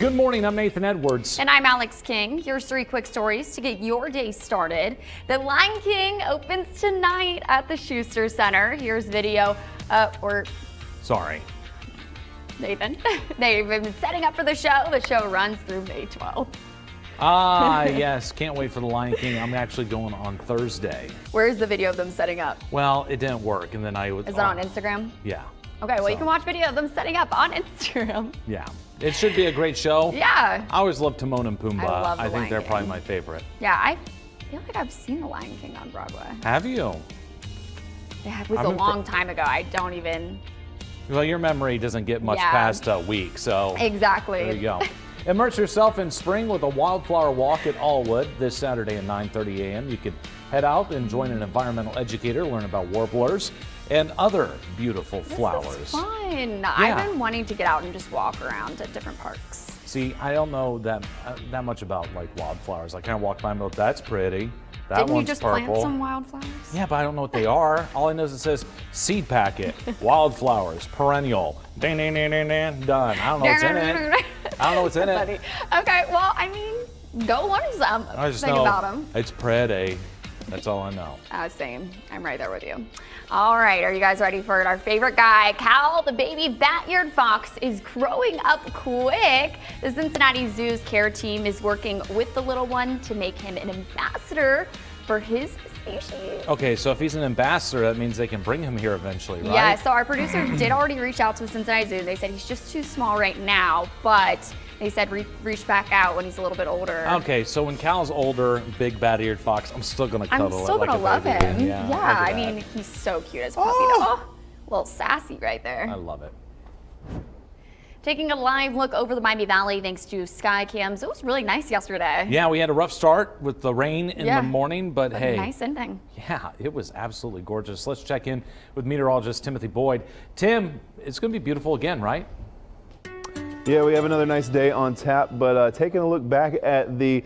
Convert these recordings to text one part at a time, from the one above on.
Good morning, I'm Nathan Edwards. And I'm Alex King. Here's 3 quick stories to get your day started. The Lion King opens tonight at the Schuster Center. Here's video, Sorry. Nathan. They've been setting up for the show. The show runs through May 12th. Ah, yes, can't wait for the Lion King. I'm actually going on Thursday. Where's the video of them setting up? Well, it didn't work, and then I was. Is it on Instagram? Yeah. Okay, well, you can watch video of them setting up on Instagram. Yeah. It should be a great show. Yeah. I always love Timon and Pumbaa. I love the think Lion they're King. probably my favorite. Yeah, I feel like I've seen The Lion King on Broadway. Have you? Yeah, it was a long time ago. I don't even. Well, your memory doesn't get much past a week, so. Exactly. There you go. Immerse yourself in spring with a wildflower walk at Allwood this Saturday at 9:30 a.m. You can head out and join an environmental educator, learn about warblers and other beautiful flowers. This is fun. Yeah. I've been wanting to get out and just walk around at different parks. See, I don't know that much about like wildflowers. I kind of walk by and go, that's pretty. That Didn't one's you just purple. plant some wildflowers? Yeah, but I don't know what they are. All I know is it says seed packet, wildflowers, perennial, ding, ding, ding, ding, ding, done. I don't know what's in it. I don't know what's in it. Funny. Okay, well, I mean, go learn some. I just Think know about them. it's pretty. That's all I know. Same. I'm right there with you. All right, are you guys ready for it? Our favorite guy, Cal, the baby bat-eared fox, is growing up quick. The Cincinnati Zoo's care team is working with the little one to make him an ambassador for his species. Okay, so if he's an ambassador, that means they can bring him here eventually, right? Yeah, so our producer did already reach out to the Cincinnati Zoo. They said he's just too small right now, but they said reach back out when he's a little bit older. Okay, so when Cal's older, big bat-eared fox, I'm still gonna cuddle it. I'm still like gonna a love baby. him. Yeah, I mean, he's so cute as a puppy. Oh, a little sassy right there. I love it. Taking a live look over the Miami Valley thanks to sky cams. It was really nice yesterday. Yeah, we had a rough start with the rain in the morning, but hey. Nice ending. Yeah, it was absolutely gorgeous. Let's check in with meteorologist Timothy Boyd. Tim, it's going to be beautiful again, right? Yeah, we have another nice day on tap, but taking a look back at the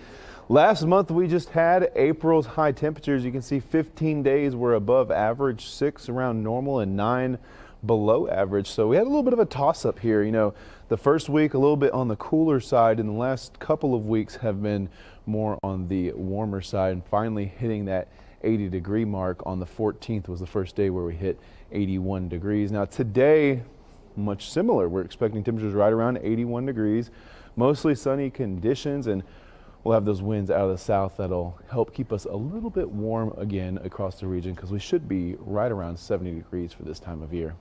last month we just had, April's high temperatures, you can see 15 days were above average, 6 around normal, and 9 below average. So we had a little bit of a toss-up here. You know, the first week a little bit on the cooler side, and the last couple of weeks have been more on the warmer side, and finally hitting that 80-degree mark on the 14th was the first day where we hit 81 degrees. Now today, much similar. We're expecting temperatures right around 81 degrees, mostly sunny conditions, and we'll have those winds out of the south that'll help keep us a little bit warm again across the region, because we should be right around 70 degrees for this time of year.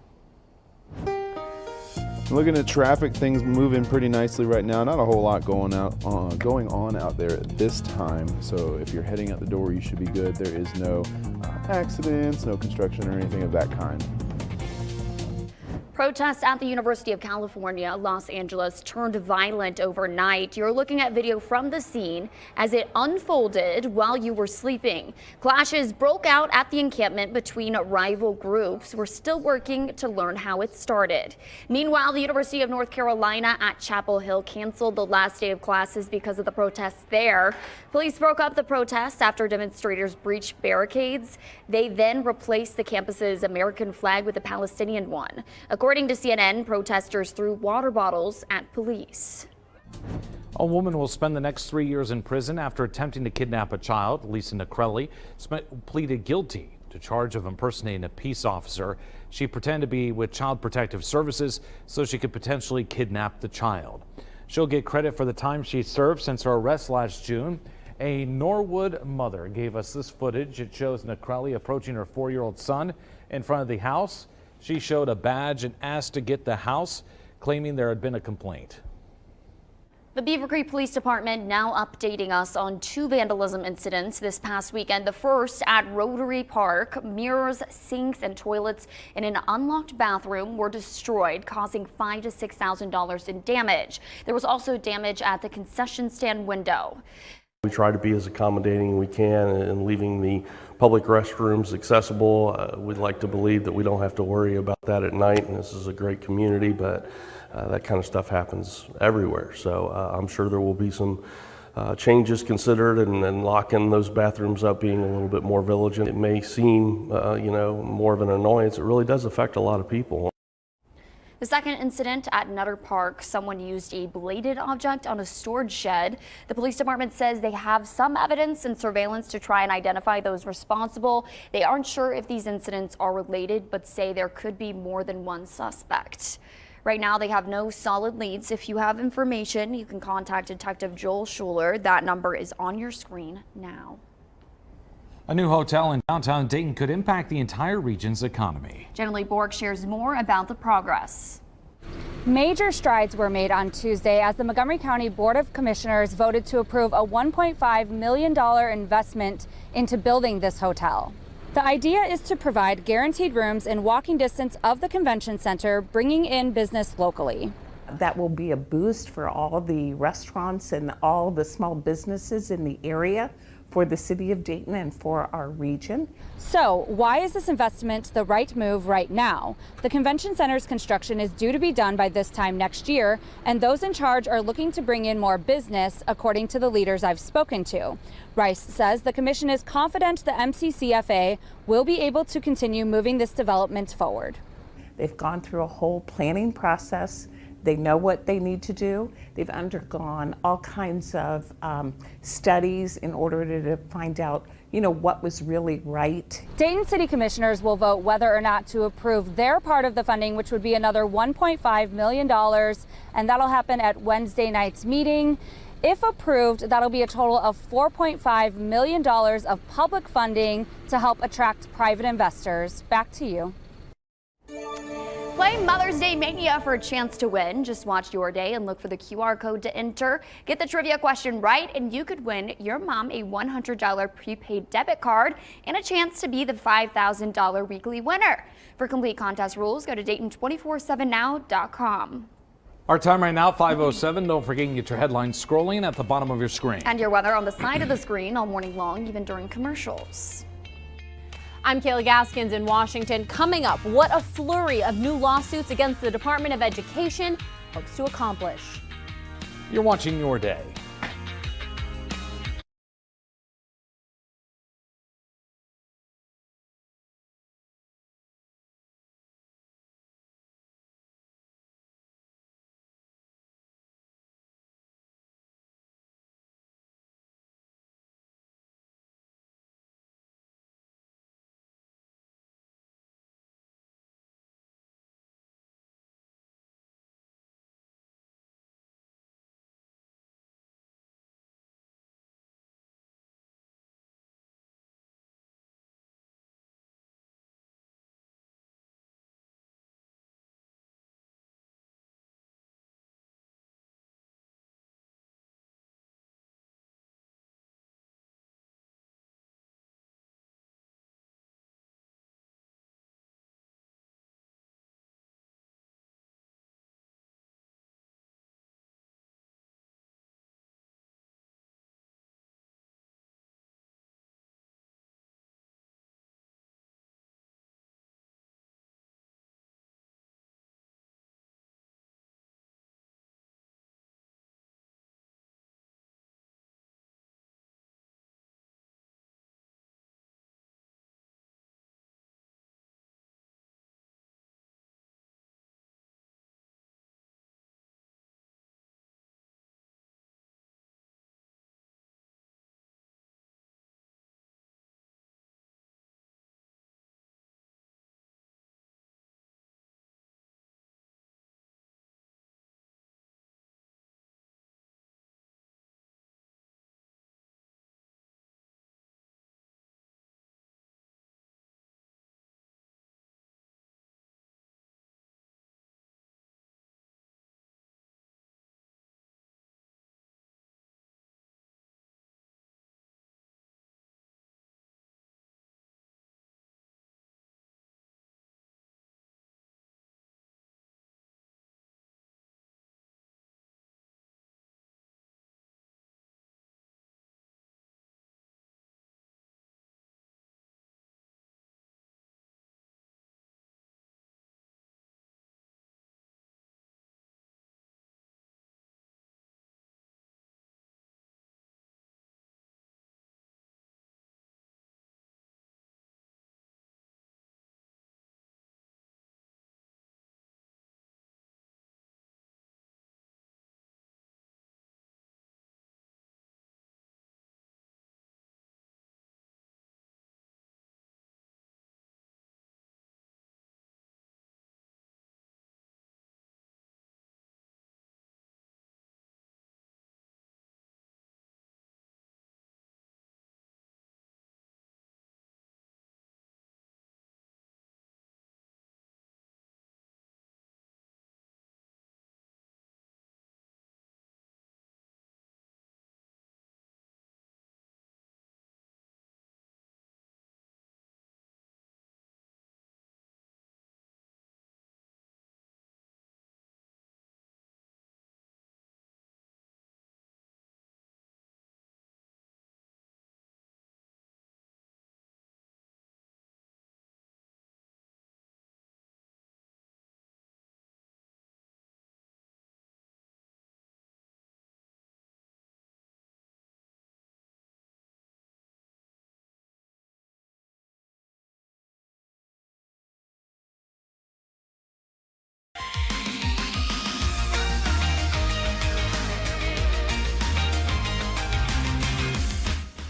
Looking at traffic, things moving pretty nicely right now. Not a whole lot going on out there at this time. So if you're heading out the door, you should be good. There is no accidents, no construction or anything of that kind. Protests at the University of California, Los Angeles turned violent overnight. You're looking at video from the scene as it unfolded while you were sleeping. Clashes broke out at the encampment between rival groups. We're still working to learn how it started. Meanwhile, the University of North Carolina at Chapel Hill canceled the last day of classes because of the protests there. Police broke up the protests after demonstrators breached barricades. They then replaced the campus's American flag with a Palestinian one. According to CNN, protesters threw water bottles at police. A woman will spend the next 3 years in prison after attempting to kidnap a child. Lisa Necrelli pleaded guilty to charge of impersonating a peace officer. She pretended to be with Child Protective Services so she could potentially kidnap the child. She'll get credit for the time she served since her arrest last June. A Norwood mother gave us this footage. It shows Necrelli approaching her 4-year-old son in front of the house. She showed a badge and asked to get the house, claiming there had been a complaint. The Beaver Creek Police Department now updating us on 2 vandalism incidents this past weekend. The first at Rotary Park. Mirrors, sinks, and toilets in an unlocked bathroom were destroyed, causing $5,000 to $6,000 in damage. There was also damage at the concession stand window. We try to be as accommodating as we can and leaving the public restrooms accessible. We'd like to believe that we don't have to worry about that at night, and this is a great community, but that kind of stuff happens everywhere. So I'm sure there will be some changes considered, and locking those bathrooms up, being a little bit more vigilant. It may seem, more of an annoyance. It really does affect a lot of people. The second incident at Nutter Park, someone used a bladed object on a storage shed. The police department says they have some evidence and surveillance to try and identify those responsible. They aren't sure if these incidents are related, but say there could be more than one suspect. Right now, they have no solid leads. If you have information, you can contact Detective Joel Schuler. That number is on your screen now. A new hotel in downtown Dayton could impact the entire region's economy. Jenny Bork shares more about the progress. Major strides were made on Tuesday as the Montgomery County Board of Commissioners voted to approve a $1.5 million investment into building this hotel. The idea is to provide guaranteed rooms in walking distance of the convention center, bringing in business locally. That will be a boost for all the restaurants and all the small businesses in the area, for the city of Dayton and for our region. So why is this investment the right move right now? The convention center's construction is due to be done by this time next year, and those in charge are looking to bring in more business, according to the leaders I've spoken to. Rice says the commission is confident the MCCFA will be able to continue moving this development forward. They've gone through a whole planning process. They know what they need to do. They've undergone all kinds of studies in order to find out, what was really right. Dayton City Commissioners will vote whether or not to approve their part of the funding, which would be another $1.5 million, and that'll happen at Wednesday night's meeting. If approved, that'll be a total of $4.5 million of public funding to help attract private investors. Back to you. Play Mother's Day Mania for a chance to win. Just watch your day and look for the QR code to enter. Get the trivia question right and you could win your mom a $100 prepaid debit card and a chance to be the $5,000 weekly winner. For complete contest rules, go to Dayton247now.com. Our time right now, 5:07. Don't forget to get your headlines scrolling at the bottom of your screen. And your weather on the side of the screen all morning long, even during commercials. I'm Kayla Gaskins in Washington. Coming up, what a flurry of new lawsuits against the Department of Education hopes to accomplish. You're watching Your Day.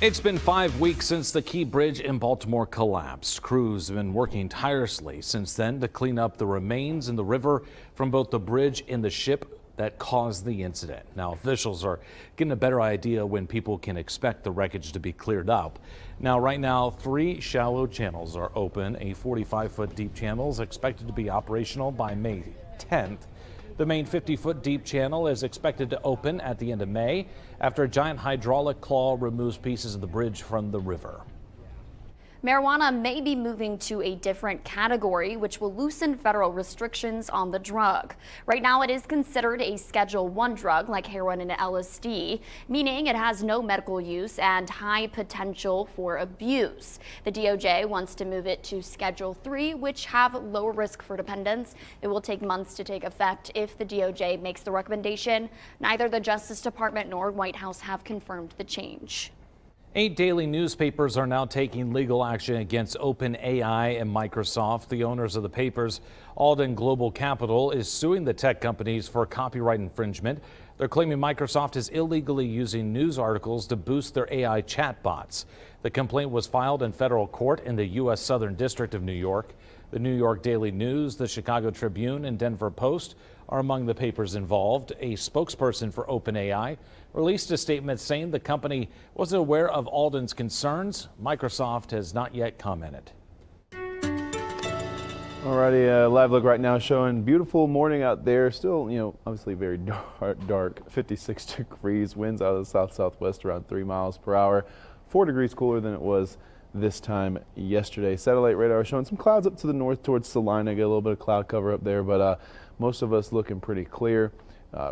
It's been 5 weeks since the Key Bridge in Baltimore collapsed. Crews have been working tirelessly since then to clean up the remains in the river from both the bridge and the ship that caused the incident. Now officials are getting a better idea when people can expect the wreckage to be cleared up. Now right now 3 shallow channels are open. A 45-foot deep channel is expected to be operational by May 10th. The main 50-foot deep channel is expected to open at the end of May after a giant hydraulic claw removes pieces of the bridge from the river. Marijuana may be moving to a different category, which will loosen federal restrictions on the drug. Right now, it is considered a Schedule I drug like heroin and LSD, meaning it has no medical use and high potential for abuse. The DOJ wants to move it to Schedule III, which have lower risk for dependence. It will take months to take effect if the DOJ makes the recommendation. Neither the Justice Department nor White House have confirmed the change. 8 daily newspapers are now taking legal action against OpenAI and Microsoft. The owners of the papers, Alden Global Capital, is suing the tech companies for copyright infringement. They're claiming Microsoft is illegally using news articles to boost their AI chatbots. The complaint was filed in federal court in the U.S. Southern District of New York. The New York Daily News, the Chicago Tribune, and Denver Post are among the papers involved. A spokesperson for OpenAI released a statement saying the company was aware of Alden's concerns. Microsoft has not yet commented. Alrighty, a live look right now showing beautiful morning out there. Still, obviously very dark, 56 degrees, winds out of the south-southwest around 3 miles per hour, 4 degrees cooler than it was this time yesterday. Satellite radar showing some clouds up to the north towards Salina. Get a little bit of cloud cover up there, but most of us looking pretty clear.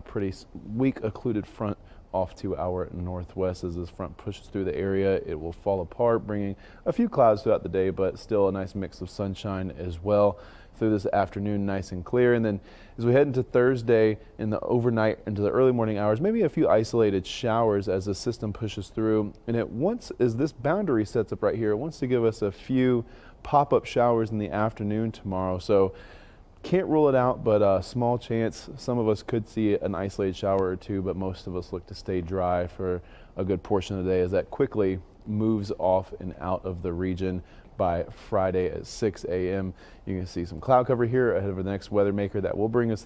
Pretty weak occluded front off to our northwest. As this front pushes through the area, it will fall apart, bringing a few clouds throughout the day, but still a nice mix of sunshine as well through this afternoon, nice and clear. And then as we head into Thursday in the overnight into the early morning hours, maybe a few isolated showers as the system pushes through. And as this boundary sets up right here, it wants to give us a few pop-up showers in the afternoon tomorrow. So can't rule it out, but a small chance. Some of us could see an isolated shower or two, but most of us look to stay dry for a good portion of the day as that quickly moves off and out of the region by Friday at 6 a.m. You can see some cloud cover here ahead of the next weather maker that will bring us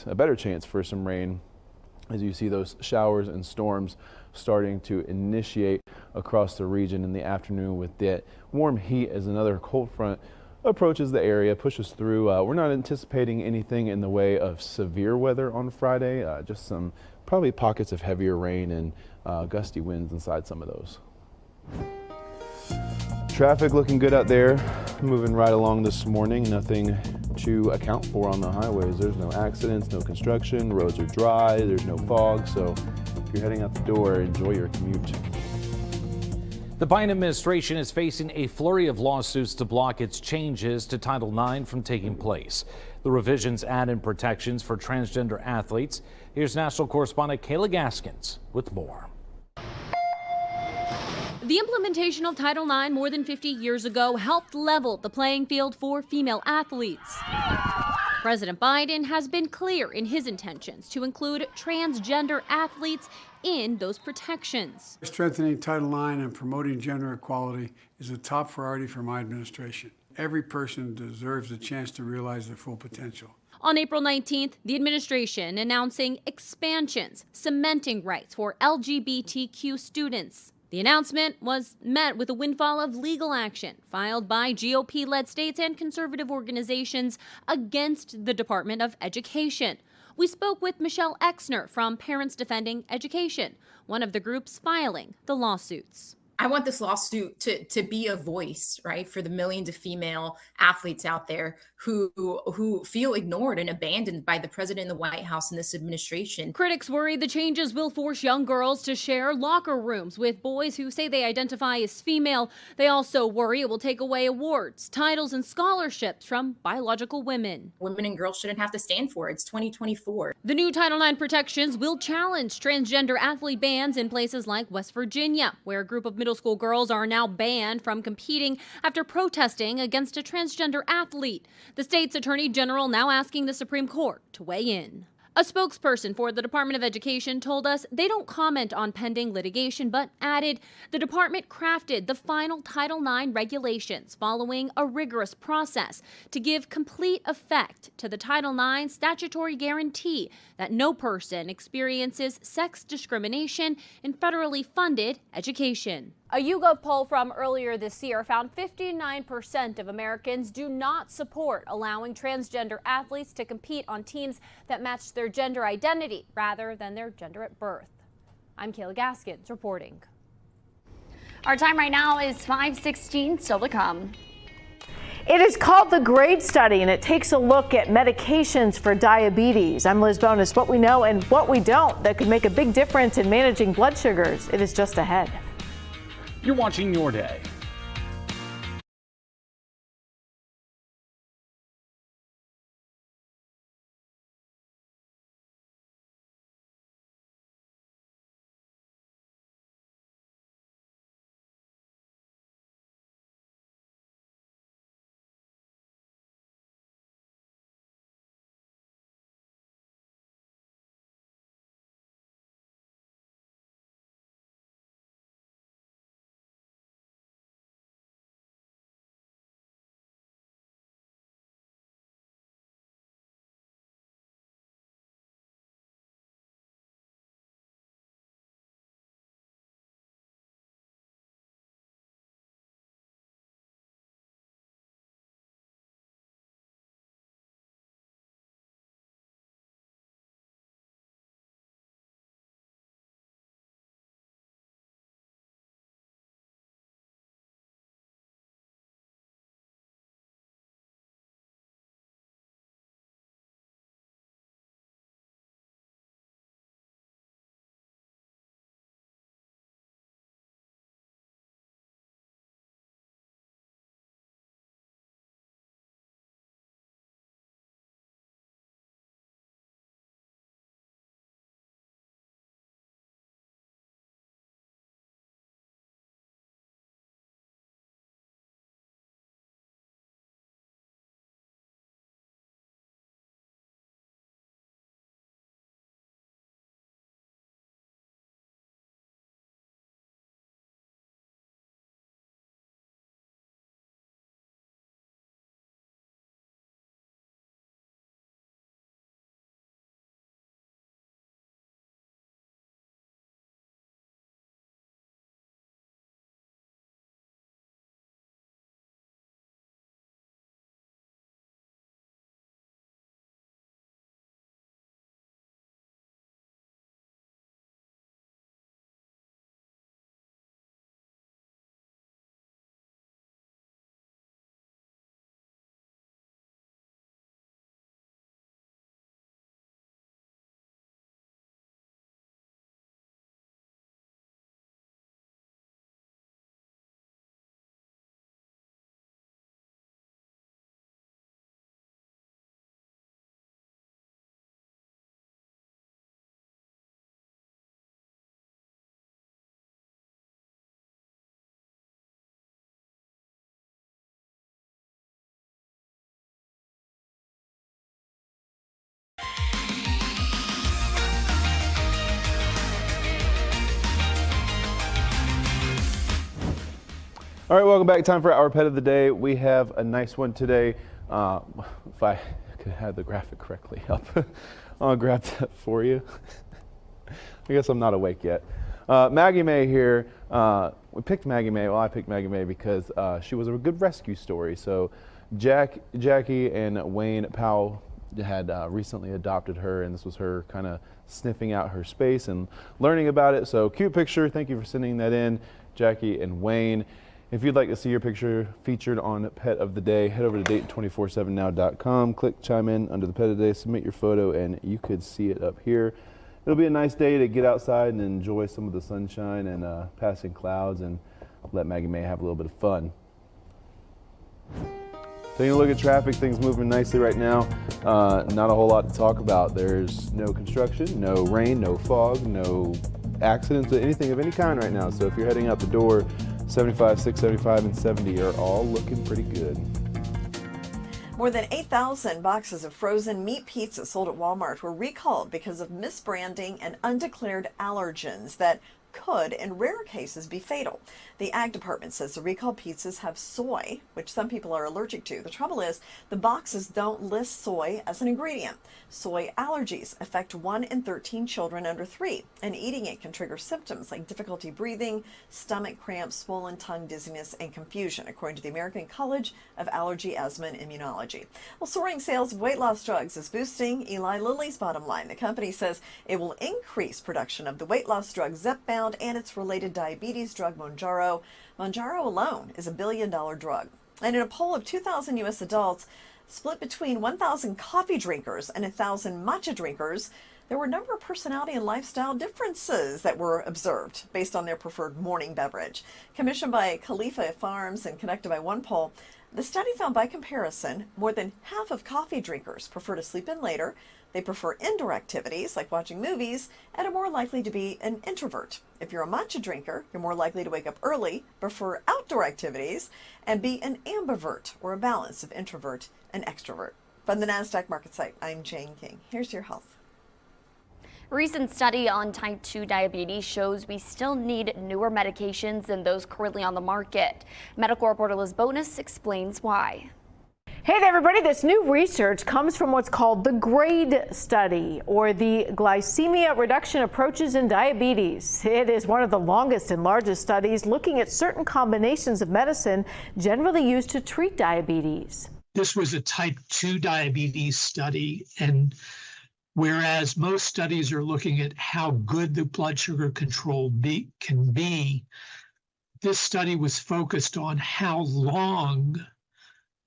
a better chance for some rain as you see those showers and storms starting to initiate across the region in the afternoon with that warm heat as another cold front approaches the area, pushes through. We're not anticipating anything in the way of severe weather on Friday, just some probably pockets of heavier rain and gusty winds inside some of those. Traffic looking good out there, moving right along this morning. Nothing to account for on the highways. There's no accidents, no construction, roads are dry, there's no fog, so if you're heading out the door, enjoy your commute. The Biden administration is facing a flurry of lawsuits to block its changes to Title IX from taking place. The revisions add in protections for transgender athletes. Here's national correspondent Kayla Gaskins with more. The implementation of Title IX more than 50 years ago helped level the playing field for female athletes. President Biden has been clear in his intentions to include transgender athletes in those protections. Strengthening Title IX and promoting gender equality is a top priority for my administration. Every person deserves a chance to realize their full potential. On April 19th, the administration announcing expansions, cementing rights for LGBTQ students. The announcement was met with a windfall of legal action filed by GOP-led states and conservative organizations against the Department of Education. We spoke with Michelle Exner from Parents Defending Education, one of the groups filing the lawsuits. I want this lawsuit to be a voice, right, for the millions of female athletes out there who feel ignored and abandoned by the president and the White House and this administration. Critics worry the changes will force young girls to share locker rooms with boys who say they identify as female. They also worry it will take away awards, titles, and scholarships from biological women. Women and girls shouldn't have to stand for it. It's 2024. The new Title IX protections will challenge transgender athlete bans in places like West Virginia, where a group of middle school girls are now banned from competing after protesting against a transgender athlete. The state's attorney general now asking the Supreme Court to weigh in. A spokesperson for the Department of Education told us they don't comment on pending litigation, but added the department crafted the final Title IX regulations following a rigorous process to give complete effect to the Title IX statutory guarantee that no person experiences sex discrimination in federally funded education. A YouGov poll from earlier this year found 59% of Americans do not support allowing transgender athletes to compete on teams that match their gender identity rather than their gender at birth. I'm Kayla Gaskins reporting. Our time right now is 5:16, still to come. It is called the GRADE study, and it takes a look at medications for diabetes. I'm Liz Bonus. What we know and what we don't that could make a big difference in managing blood sugars. It is just ahead. You're watching Your Day. All right, welcome back. Time for our pet of the day. We have a nice one today. If I could have the graphic correctly up, I'll grab that for you. I guess I'm not awake yet. Maggie May here. We picked Maggie May. Well, I picked Maggie May because she was a good rescue story. So Jackie and Wayne Powell had recently adopted her, and this was her kind of sniffing out her space and learning about it. So cute picture. Thank you for sending that in, Jackie and Wayne. If you'd like to see your picture featured on Pet of the Day, head over to Dayton247now.com, click chime in under the Pet of the Day, submit your photo, and you could see it up here. It'll be a nice day to get outside and enjoy some of the sunshine and passing clouds and let Maggie May have a little bit of fun. Taking a look at traffic, things moving nicely right now. Not a whole lot to talk about. There's no construction, no rain, no fog, no accidents, anything of any kind right now. So if you're heading out the door, 75, 675, and 70 are all looking pretty good. More than 8,000 boxes of frozen meat pizza sold at Walmart were recalled because of misbranding and undeclared allergens that could, in rare cases, be fatal. The Ag Department says the recalled pizzas have soy, which some people are allergic to. The trouble is, the boxes don't list soy as an ingredient. Soy allergies affect 1 in 13 children under 3, and eating it can trigger symptoms like difficulty breathing, stomach cramps, swollen tongue, dizziness, and confusion, according to the American College of Allergy, Asthma, and Immunology. Well, soaring sales of weight loss drugs is boosting Eli Lilly's bottom line. The company says it will increase production of the weight loss drug Zepbound and its related diabetes drug Mounjaro. Mounjaro alone is $1 billion drug. And in a poll of 2,000 U.S. adults, split between 1,000 coffee drinkers and 1,000 matcha drinkers, there were a number of personality and lifestyle differences that were observed based on their preferred morning beverage. Commissioned by Khalifa Farms and conducted by one poll, the study found by comparison more than half of coffee drinkers prefer to sleep in later. They prefer indoor activities like watching movies and are more likely to be an introvert. If you're a matcha drinker, you're more likely to wake up early, prefer outdoor activities, and be an ambivert, or a balance of introvert and extrovert. From the NASDAQ market site, I'm Jane King. Here's your health. A recent study on type 2 diabetes shows we still need newer medications than those currently on the market. Medical reporter Liz Bonus explains why. Hey there, everybody. This new research comes from what's called the GRADE study, or the Glycemia Reduction Approaches in Diabetes. It is one of the longest and largest studies looking at certain combinations of medicine generally used to treat diabetes. This was a type 2 diabetes study, and whereas most studies are looking at how good the blood sugar control can be, this study was focused on how long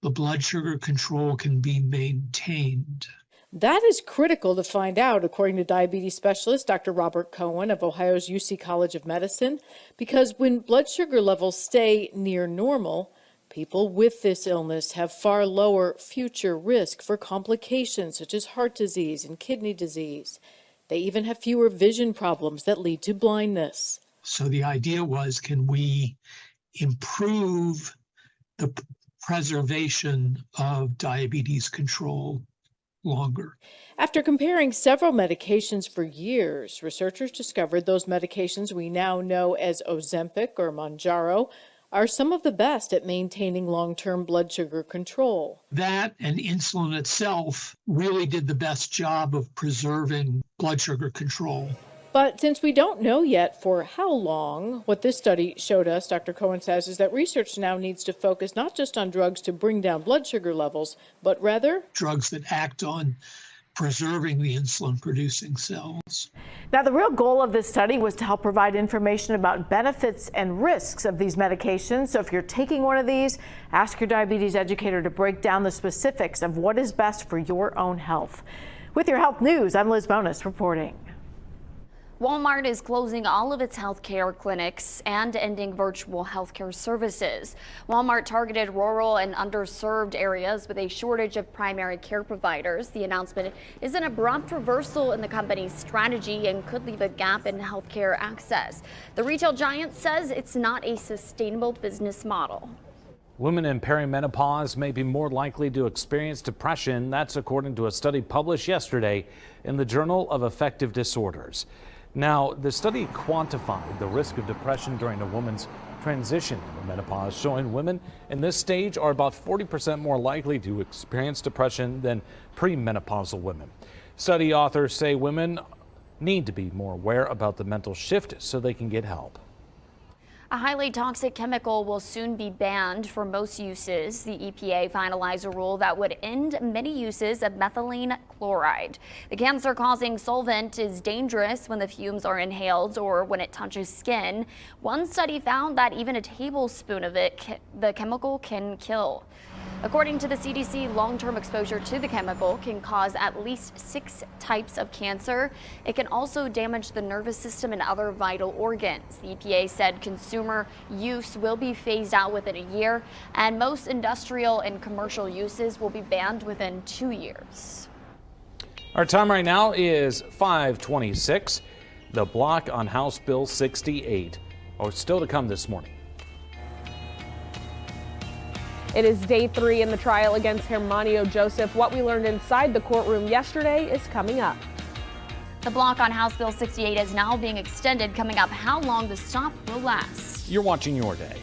the blood sugar control can be maintained. That is critical to find out, according to diabetes specialist Dr. Robert Cohen of Ohio's UC College of Medicine, because when blood sugar levels stay near normal, people with this illness have far lower future risk for complications such as heart disease and kidney disease. They even have fewer vision problems that lead to blindness. So the idea was, can we improve the preservation of diabetes control longer? After comparing several medications for years, researchers discovered those medications we now know as Ozempic or Mounjaro are some of the best at maintaining long-term blood sugar control. That and insulin itself really did the best job of preserving blood sugar control. But since we don't know yet for how long, what this study showed us, Dr. Cohen says, is that research now needs to focus not just on drugs to bring down blood sugar levels, but rather drugs that act on preserving the insulin-producing cells. Now, the real goal of this study was to help provide information about benefits and risks of these medications. So if you're taking one of these, ask your diabetes educator to break down the specifics of what is best for your own health. With your health news, I'm Liz Bonus reporting. Walmart is closing all of its healthcare clinics and ending virtual healthcare services. Walmart targeted rural and underserved areas with a shortage of primary care providers. The announcement is an abrupt reversal in the company's strategy and could leave a gap in healthcare access. The retail giant says it's not a sustainable business model. Women in perimenopause may be more likely to experience depression. That's according to a study published yesterday in the Journal of Affective Disorders. Now, the study quantified the risk of depression during a woman's transition into menopause, showing women in this stage are about 40% more likely to experience depression than premenopausal women. Study authors say women need to be more aware about the mental shift so they can get help. A highly toxic chemical will soon be banned for most uses. The EPA finalized a rule that would end many uses of methylene chloride. The cancer-causing solvent is dangerous when the fumes are inhaled or when it touches skin. One study found that even a tablespoon of it, the chemical can kill. According to the CDC, long-term exposure to the chemical can cause at least 6 types of cancer. It can also damage the nervous system and other vital organs. The EPA said consumer use will be phased out within a year, and most industrial and commercial uses will be banned within 2 years. Our time right now is 5:26. The block on House Bill 68 are still to come this morning. It is day 3 in the trial against Hermanio Joseph. What we learned inside the courtroom yesterday is coming up. The block on House Bill 68 is now being extended. Coming up, how long the stop will last. You're watching Your Day.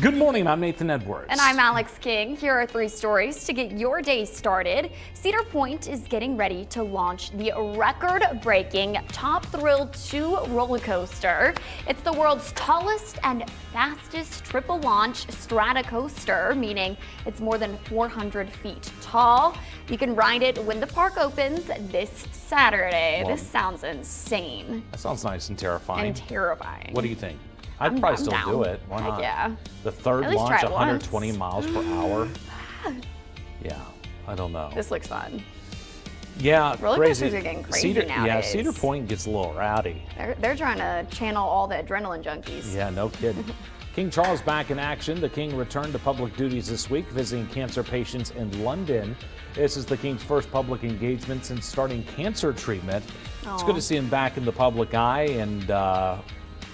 Good morning, I'm Nathan Edwards. And I'm Alex King. Here are 3 stories to get your day started. Cedar Point is getting ready to launch the record-breaking Top Thrill 2 roller coaster. It's the world's tallest and fastest triple launch strata coaster, meaning it's more than 400 feet tall. You can ride it when the park opens this Saturday. Wow. This sounds insane. That sounds nice and terrifying. And terrifying. What do you think? I'd probably still down. do it. Why Heck not? yeah. The third At least launch, try it 120 once. miles per hour. Yeah, I don't know. This looks fun. Yeah, Roller crazy. coasters are getting crazy Yeah, nowadays. Cedar Point gets a little rowdy. They're trying to channel all the adrenaline junkies. Yeah, no kidding. King Charles back in action. The King returned to public duties this week, visiting cancer patients in London. This is the King's first public engagement since starting cancer treatment. It's good to see him back in the public eye, and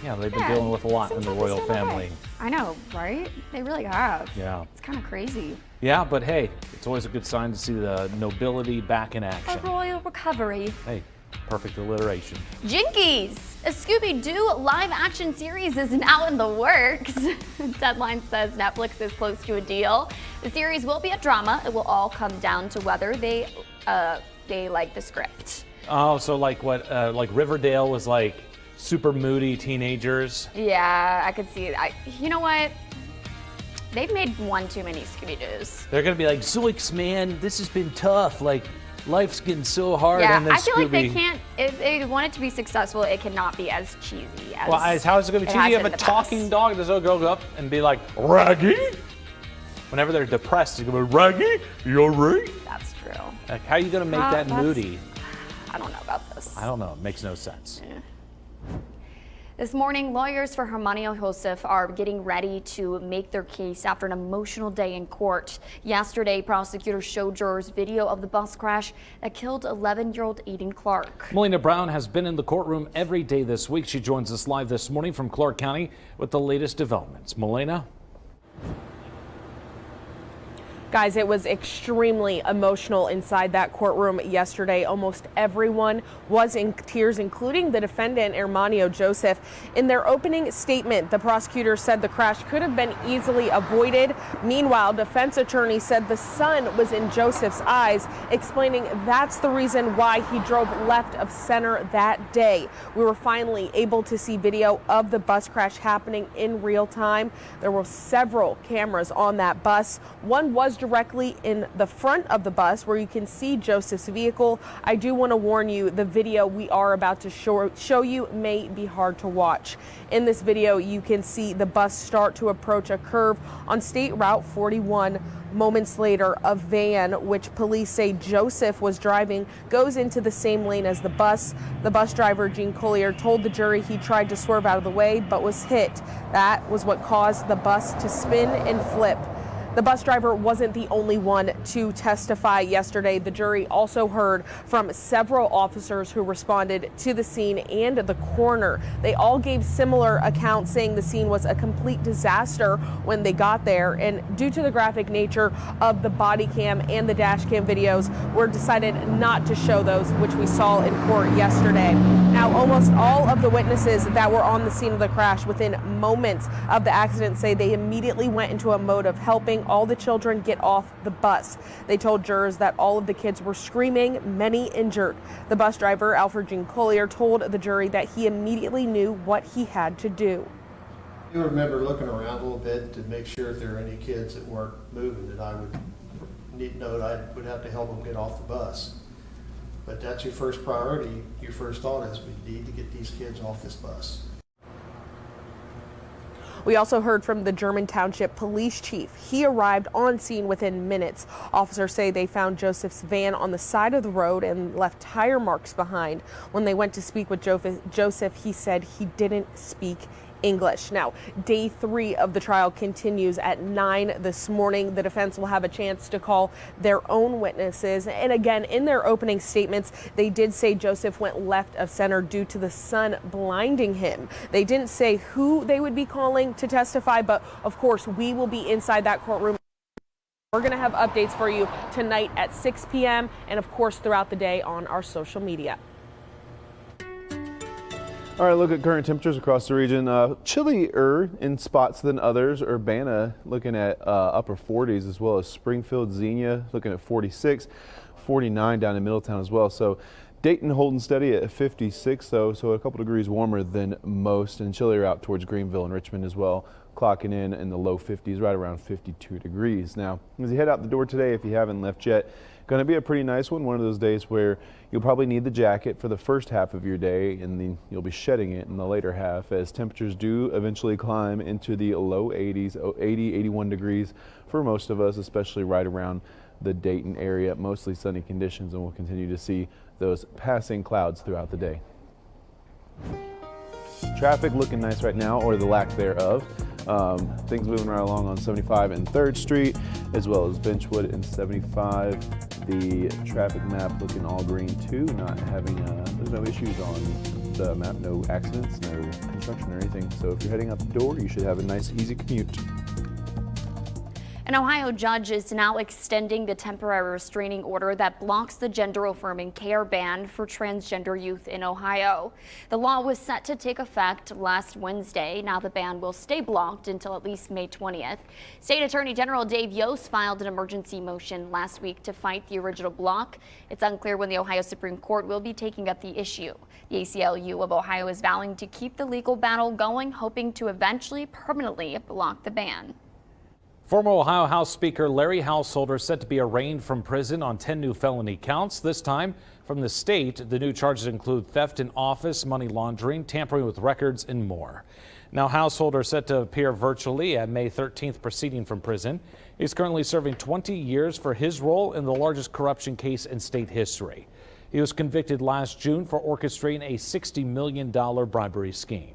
yeah, they've been dealing with a lot in the royal family. I know, right? They really have. Yeah. It's kind of crazy. Yeah, but hey, it's always a good sign to see the nobility back in A action. royal recovery. Hey, perfect alliteration. Jinkies! A Scooby-Doo live-action series is now in the works. Deadline says Netflix is close to a deal. The series will be a drama. It will all come down to whether they like the script. Oh, so like what? Like Riverdale was like super moody teenagers. Yeah, I could see it. You know what? They've made one too many Scooby-Doos. They're gonna be like, Zoinks, man, this has been tough. Like, life's getting so hard. Yeah, and then I feel like they Scooby- can't. If they want it to be successful, it cannot be as cheesy as. Well, how is it gonna be it cheesy? has You have in a the talking past. dog that's gonna go up and be like, Raggy? Whenever they're depressed, it's gonna be, Raggy, you alright? That's true. Like, how are you gonna make that That's- moody? I don't know about this. I don't know. It makes no sense. Yeah. This morning, lawyers for Hermanio Joseph are getting ready to make their case after an emotional day in court. Yesterday, prosecutors showed jurors video of the bus crash that killed 11-year-old Aiden Clark. Melina Brown has been in the courtroom every day this week. She joins us live this morning from Clark County with the latest developments. Melina? Guys, it was extremely emotional inside that courtroom yesterday. Almost everyone was in tears, including the defendant, Hermanio Joseph. In their opening statement, the prosecutor said the crash could have been easily avoided. Meanwhile, defense attorney said the sun was in Joseph's eyes, explaining that's the reason why he drove left of center that day. We were finally able to see video of the bus crash happening in real time. There were several cameras on that bus. One was directly in the front of the bus where you can see Joseph's vehicle. I do want to warn you, the video we are about to show you may be hard to watch. In this video, you can see the bus start to approach a curve on State Route 41. Moments later, a van, which police say Joseph was driving, goes into the same lane as the bus. The bus driver, Gene Collier, told the jury he tried to swerve out of the way but was hit. That was what caused the bus to spin and flip. The bus driver wasn't the only one to testify yesterday. The jury also heard from several officers who responded to the scene and the coroner. They all gave similar accounts, saying the scene was a complete disaster when they got there. And due to the graphic nature of the body cam and the dash cam videos, we decided not to show those, which we saw in court yesterday. Now, almost all of the witnesses that were on the scene of the crash within moments of the accident say they immediately went into a mode of helping all the children get off the bus. They told jurors that all of the kids were screaming, many injured. The bus driver, Alfred Gene Collier, told the jury that he immediately knew what he had to do. I remember looking around a little bit to make sure if there were any kids that weren't moving, that I would need to know that I would have to help them get off the bus. But that's your first priority. Your first thought is we need to get these kids off this bus. We also heard from the German Township Police Chief. He arrived on scene within minutes. Officers say they found Joseph's van on the side of the road and left tire marks behind. When they went to speak with Joseph, he said he didn't speak English. Now, day 3 of the trial continues at 9 this morning. The defense will have a chance to call their own witnesses. And again, in their opening statements, they did say Joseph went left of center due to the sun blinding him. They didn't say who they would be calling to testify, but of course, we will be inside that courtroom. We're going to have updates for you tonight at 6 p.m. and of course throughout the day on our social media. All right, look at current temperatures across the region. Chillier in spots than others. Urbana looking at upper 40s, as well as Springfield, Xenia looking at 46, 49 down in Middletown as well. So Dayton holding steady at 56 though, so a couple degrees warmer than most, and chillier out towards Greenville and Richmond as well, clocking in the low 50s, right around 52 degrees. Now, as you head out the door today, if you haven't left yet, going to be a pretty nice one of those days where you'll probably need the jacket for the first half of your day, and then you'll be shedding it in the later half as temperatures do eventually climb into the low 80s, 80, 81 degrees for most of us, especially right around the Dayton area. Mostly sunny conditions, and we'll continue to see those passing clouds throughout the day. Traffic looking nice right now, or the lack thereof. Things moving right along on 75 and 3rd Street, as well as Benchwood and 75. The traffic map looking all green too, not having, there's no issues on the map, no accidents, no construction or anything. So if you're heading out the door, you should have a nice, easy commute. An Ohio judge is now extending the temporary restraining order that blocks the gender-affirming care ban for transgender youth in Ohio. The law was set to take effect last Wednesday. Now the ban will stay blocked until at least May 20th. State Attorney General Dave Yost filed an emergency motion last week to fight the original block. It's unclear when the Ohio Supreme Court will be taking up the issue. The ACLU of Ohio is vowing to keep the legal battle going, hoping to eventually permanently block the ban. Former Ohio House Speaker Larry Householder set to be arraigned from prison on 10 new felony counts, this time from the state. The new charges include theft in office, money laundering, tampering with records, and more. Now Householder set to appear virtually at May 13th proceeding from prison. He's currently serving 20 years for his role in the largest corruption case in state history. He was convicted last June for orchestrating a $60 million bribery scheme.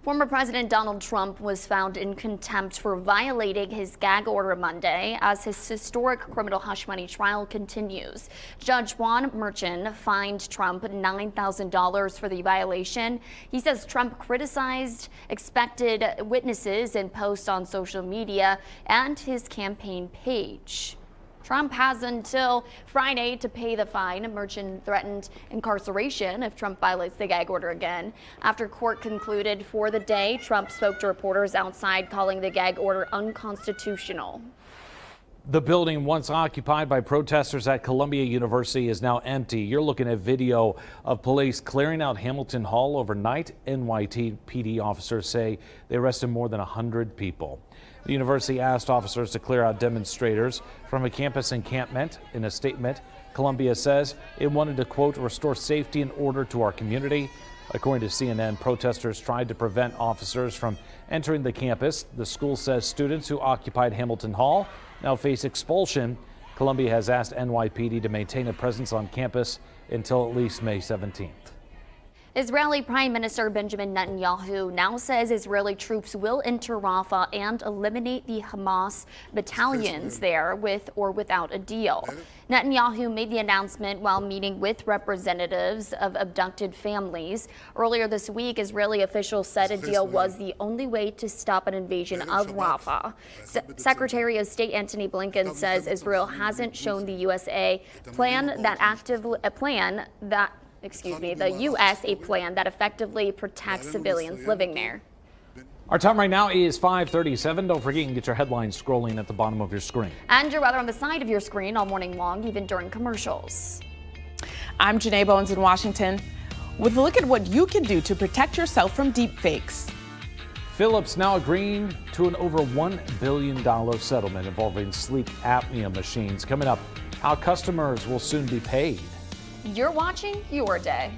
Former President Donald Trump was found in contempt for violating his gag order Monday as his historic criminal hush money trial continues. Judge Juan Merchan fined Trump $9,000 for the violation. He says Trump criticized expected witnesses in posts on social media and his campaign page. Trump has until Friday to pay the fine. Merchan threatened incarceration if Trump violates the gag order again. After court concluded for the day, Trump spoke to reporters outside, calling the gag order unconstitutional. The building once occupied by protesters at Columbia University is now empty. You're looking at video of police clearing out Hamilton Hall overnight. NYPD officers say they arrested more than 100 people. The university asked officers to clear out demonstrators from a campus encampment. In a statement, Columbia says it wanted to, quote, restore safety and order to our community. According to CNN, protesters tried to prevent officers from entering the campus. The school says students who occupied Hamilton Hall now face expulsion. Columbia has asked NYPD to maintain a presence on campus until at least May 17th. Israeli Prime Minister Benjamin Netanyahu now says Israeli troops will enter Rafah and eliminate the Hamas battalions there with or without a deal. Netanyahu made the announcement while meeting with representatives of abducted families. Earlier this week, Israeli officials said a deal was the only way to stop an invasion of Rafah. Secretary of State Antony Blinken says Israel hasn't shown the U.S. a plan that effectively protects civilians living there. Our time right now is 5:37. Don't forget, you can get your headlines scrolling at the bottom of your screen. And your weather on the side of your screen all morning long, even during commercials. I'm Janae Bowens in Washington with a look at what you can do to protect yourself from deepfakes. Philips now agreeing to an over $1 billion settlement involving sleep apnea machines. Coming up, how customers will soon be paid. You're watching Your Day.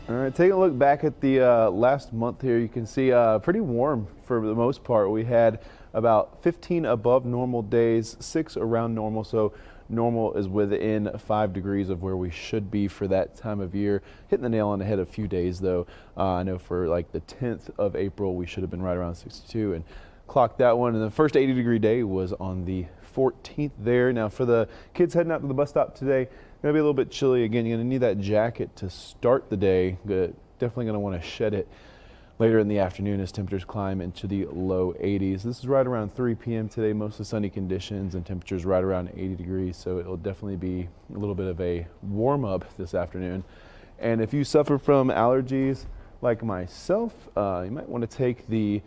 All right, taking a look back at the last month here, you can see pretty warm for the most part. We had about 15 above normal days, 6 around normal, so normal is within 5 degrees of where we should be for that time of year. Hitting the nail on the head a few days though. I know for like the 10th of April, we should have been right around 62 and clocked that one. And the first 80-degree day was on the 14th there. Now for the kids heading out to the bus stop today, gonna be a little bit chilly again. You're gonna need that jacket to start the day. Definitely gonna want to shed it later in the afternoon as temperatures climb into the low 80s. This is right around 3 p.m. today, mostly sunny conditions and temperatures right around 80 degrees. So it'll definitely be a little bit of a warm up this afternoon. And if you suffer from allergies like myself, you might want to take the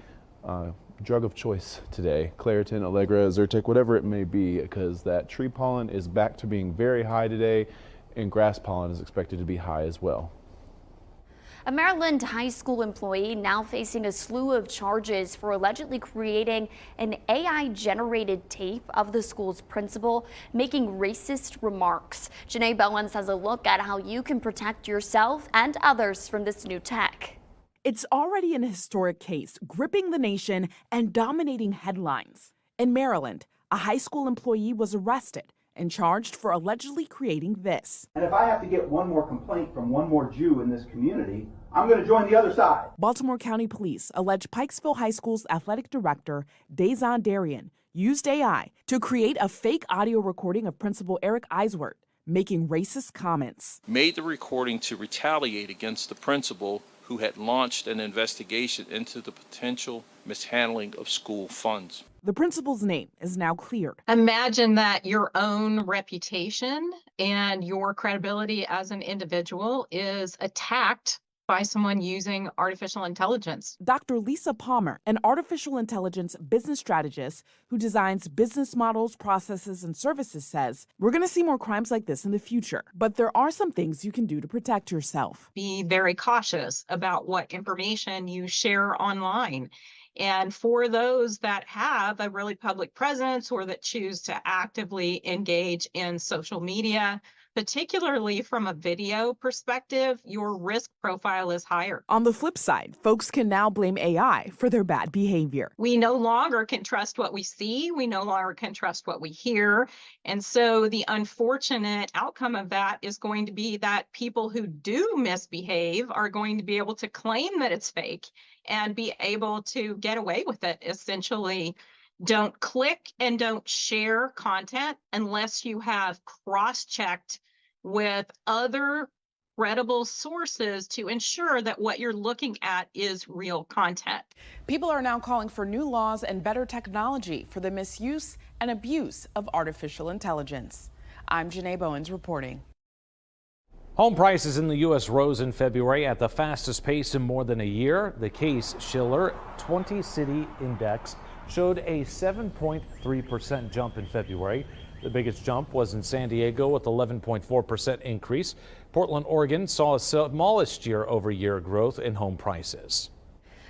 drug of choice today, Claritin, Allegra, Zyrtec, whatever it may be, because that tree pollen is back to being very high today and grass pollen is expected to be high as well. A Maryland high school employee now facing a slew of charges for allegedly creating an AI-generated tape of the school's principal making racist remarks. Janae Bowens has a look at how you can protect yourself and others from this new tech. It's already an historic case, gripping the nation and dominating headlines. In Maryland, a high school employee was arrested and charged for allegedly creating this. And if I have to get one more complaint from one more Jew in this community, I'm going to join the other side. Baltimore County Police allege Pikesville High School's athletic director, Dayton Darian, used AI to create a fake audio recording of Principal Eric Eiswert making racist comments. Made the recording to retaliate against the principal who had launched an investigation into the potential mishandling of school funds. The principal's name is now cleared. Imagine that your own reputation and your credibility as an individual is attacked by someone using artificial intelligence. Dr. Lisa Palmer, an artificial intelligence business strategist who designs business models, processes, and services, says, we're going to see more crimes like this in the future, but there are some things you can do to protect yourself. Be very cautious about what information you share online. And for those that have a really public presence or that choose to actively engage in social media, particularly from a video perspective, your risk profile is higher. On the flip side, folks can now blame AI for their bad behavior. We no longer can trust what we see. We no longer can trust what we hear. And so the unfortunate outcome of that is going to be that people who do misbehave are going to be able to claim that it's fake and be able to get away with it. Essentially, don't click and don't share content unless you have cross-checked with other credible sources to ensure that what you're looking at is real content. People are now calling for new laws and better technology for the misuse and abuse of artificial intelligence. I'm Janae Bowens reporting. Home prices in the U.S. rose in February at the fastest pace in more than a year. The Case-Shiller 20-City Index showed a 7.3% jump in February. The biggest jump was in San Diego with 11.4% increase. Portland, Oregon saw a smallest year-over-year growth in home prices.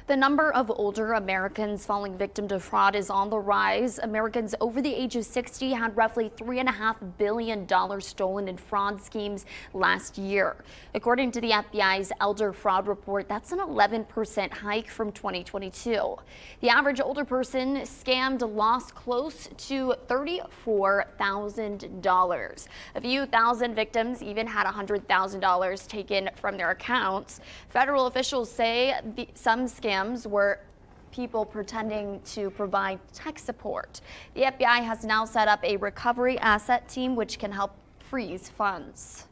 The number of older Americans falling victim to fraud is on the rise. Americans over the age of 60 had roughly $3.5 billion stolen in fraud schemes last year. According to the FBI's Elder Fraud Report, that's an 11% hike from 2022. The average older person scammed lost close to $34,000. A few thousand victims even had $100,000 taken from their accounts. Federal officials say some scams were people pretending to provide tech support. The FBI has now set up a recovery asset team which can help freeze funds.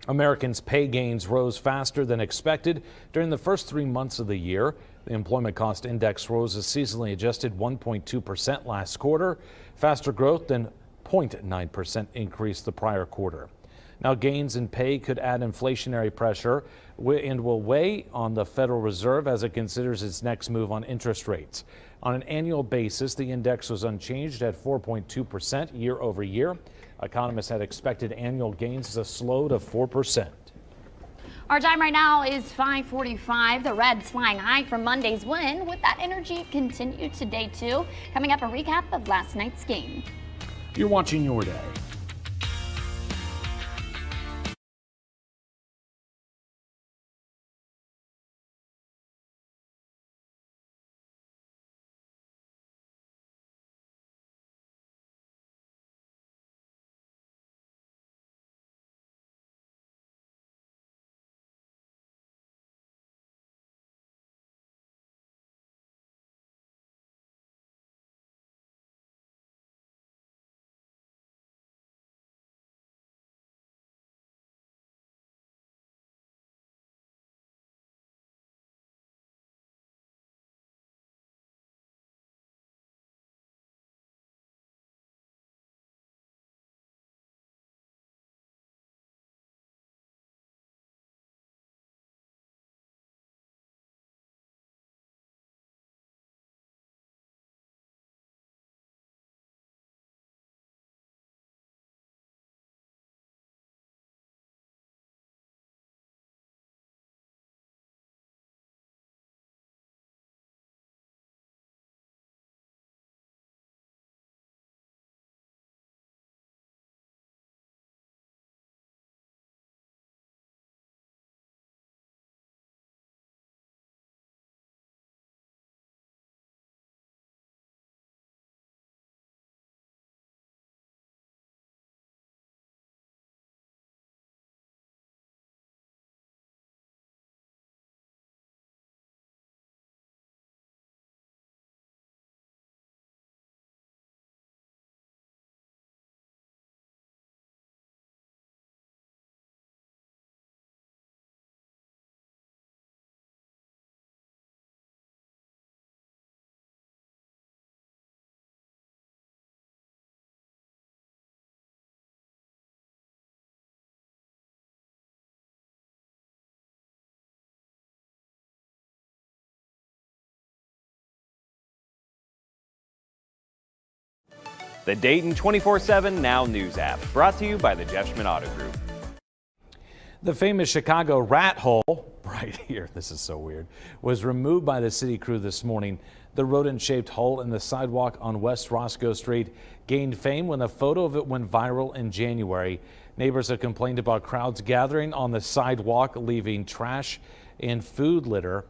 Americans' pay gains rose faster than expected during the first 3 months of the year. The employment cost index rose a seasonally adjusted 1.2% last quarter, faster growth than 0.9% increase the prior quarter. Now, gains in pay could add inflationary pressure and will weigh on the Federal Reserve as it considers its next move on interest rates. On an annual basis, the index was unchanged at 4.2% year over year. Economists had expected annual gains to slow to 4%. Our time right now is 5:45. The Reds flying high from Monday's win. With that energy continue to day 2. Coming up, a recap of last night's game. You're watching Your Day. the Dayton 24/7 Now News app, brought to you by the Jeff Schmidt Auto Group. The famous Chicago rat hole, right here, this is so weird, was removed by the city crew this morning. The rodent-shaped hole in the sidewalk on West Roscoe Street gained fame when a photo of it went viral in January. Neighbors have complained about crowds gathering on the sidewalk, leaving trash and food litter.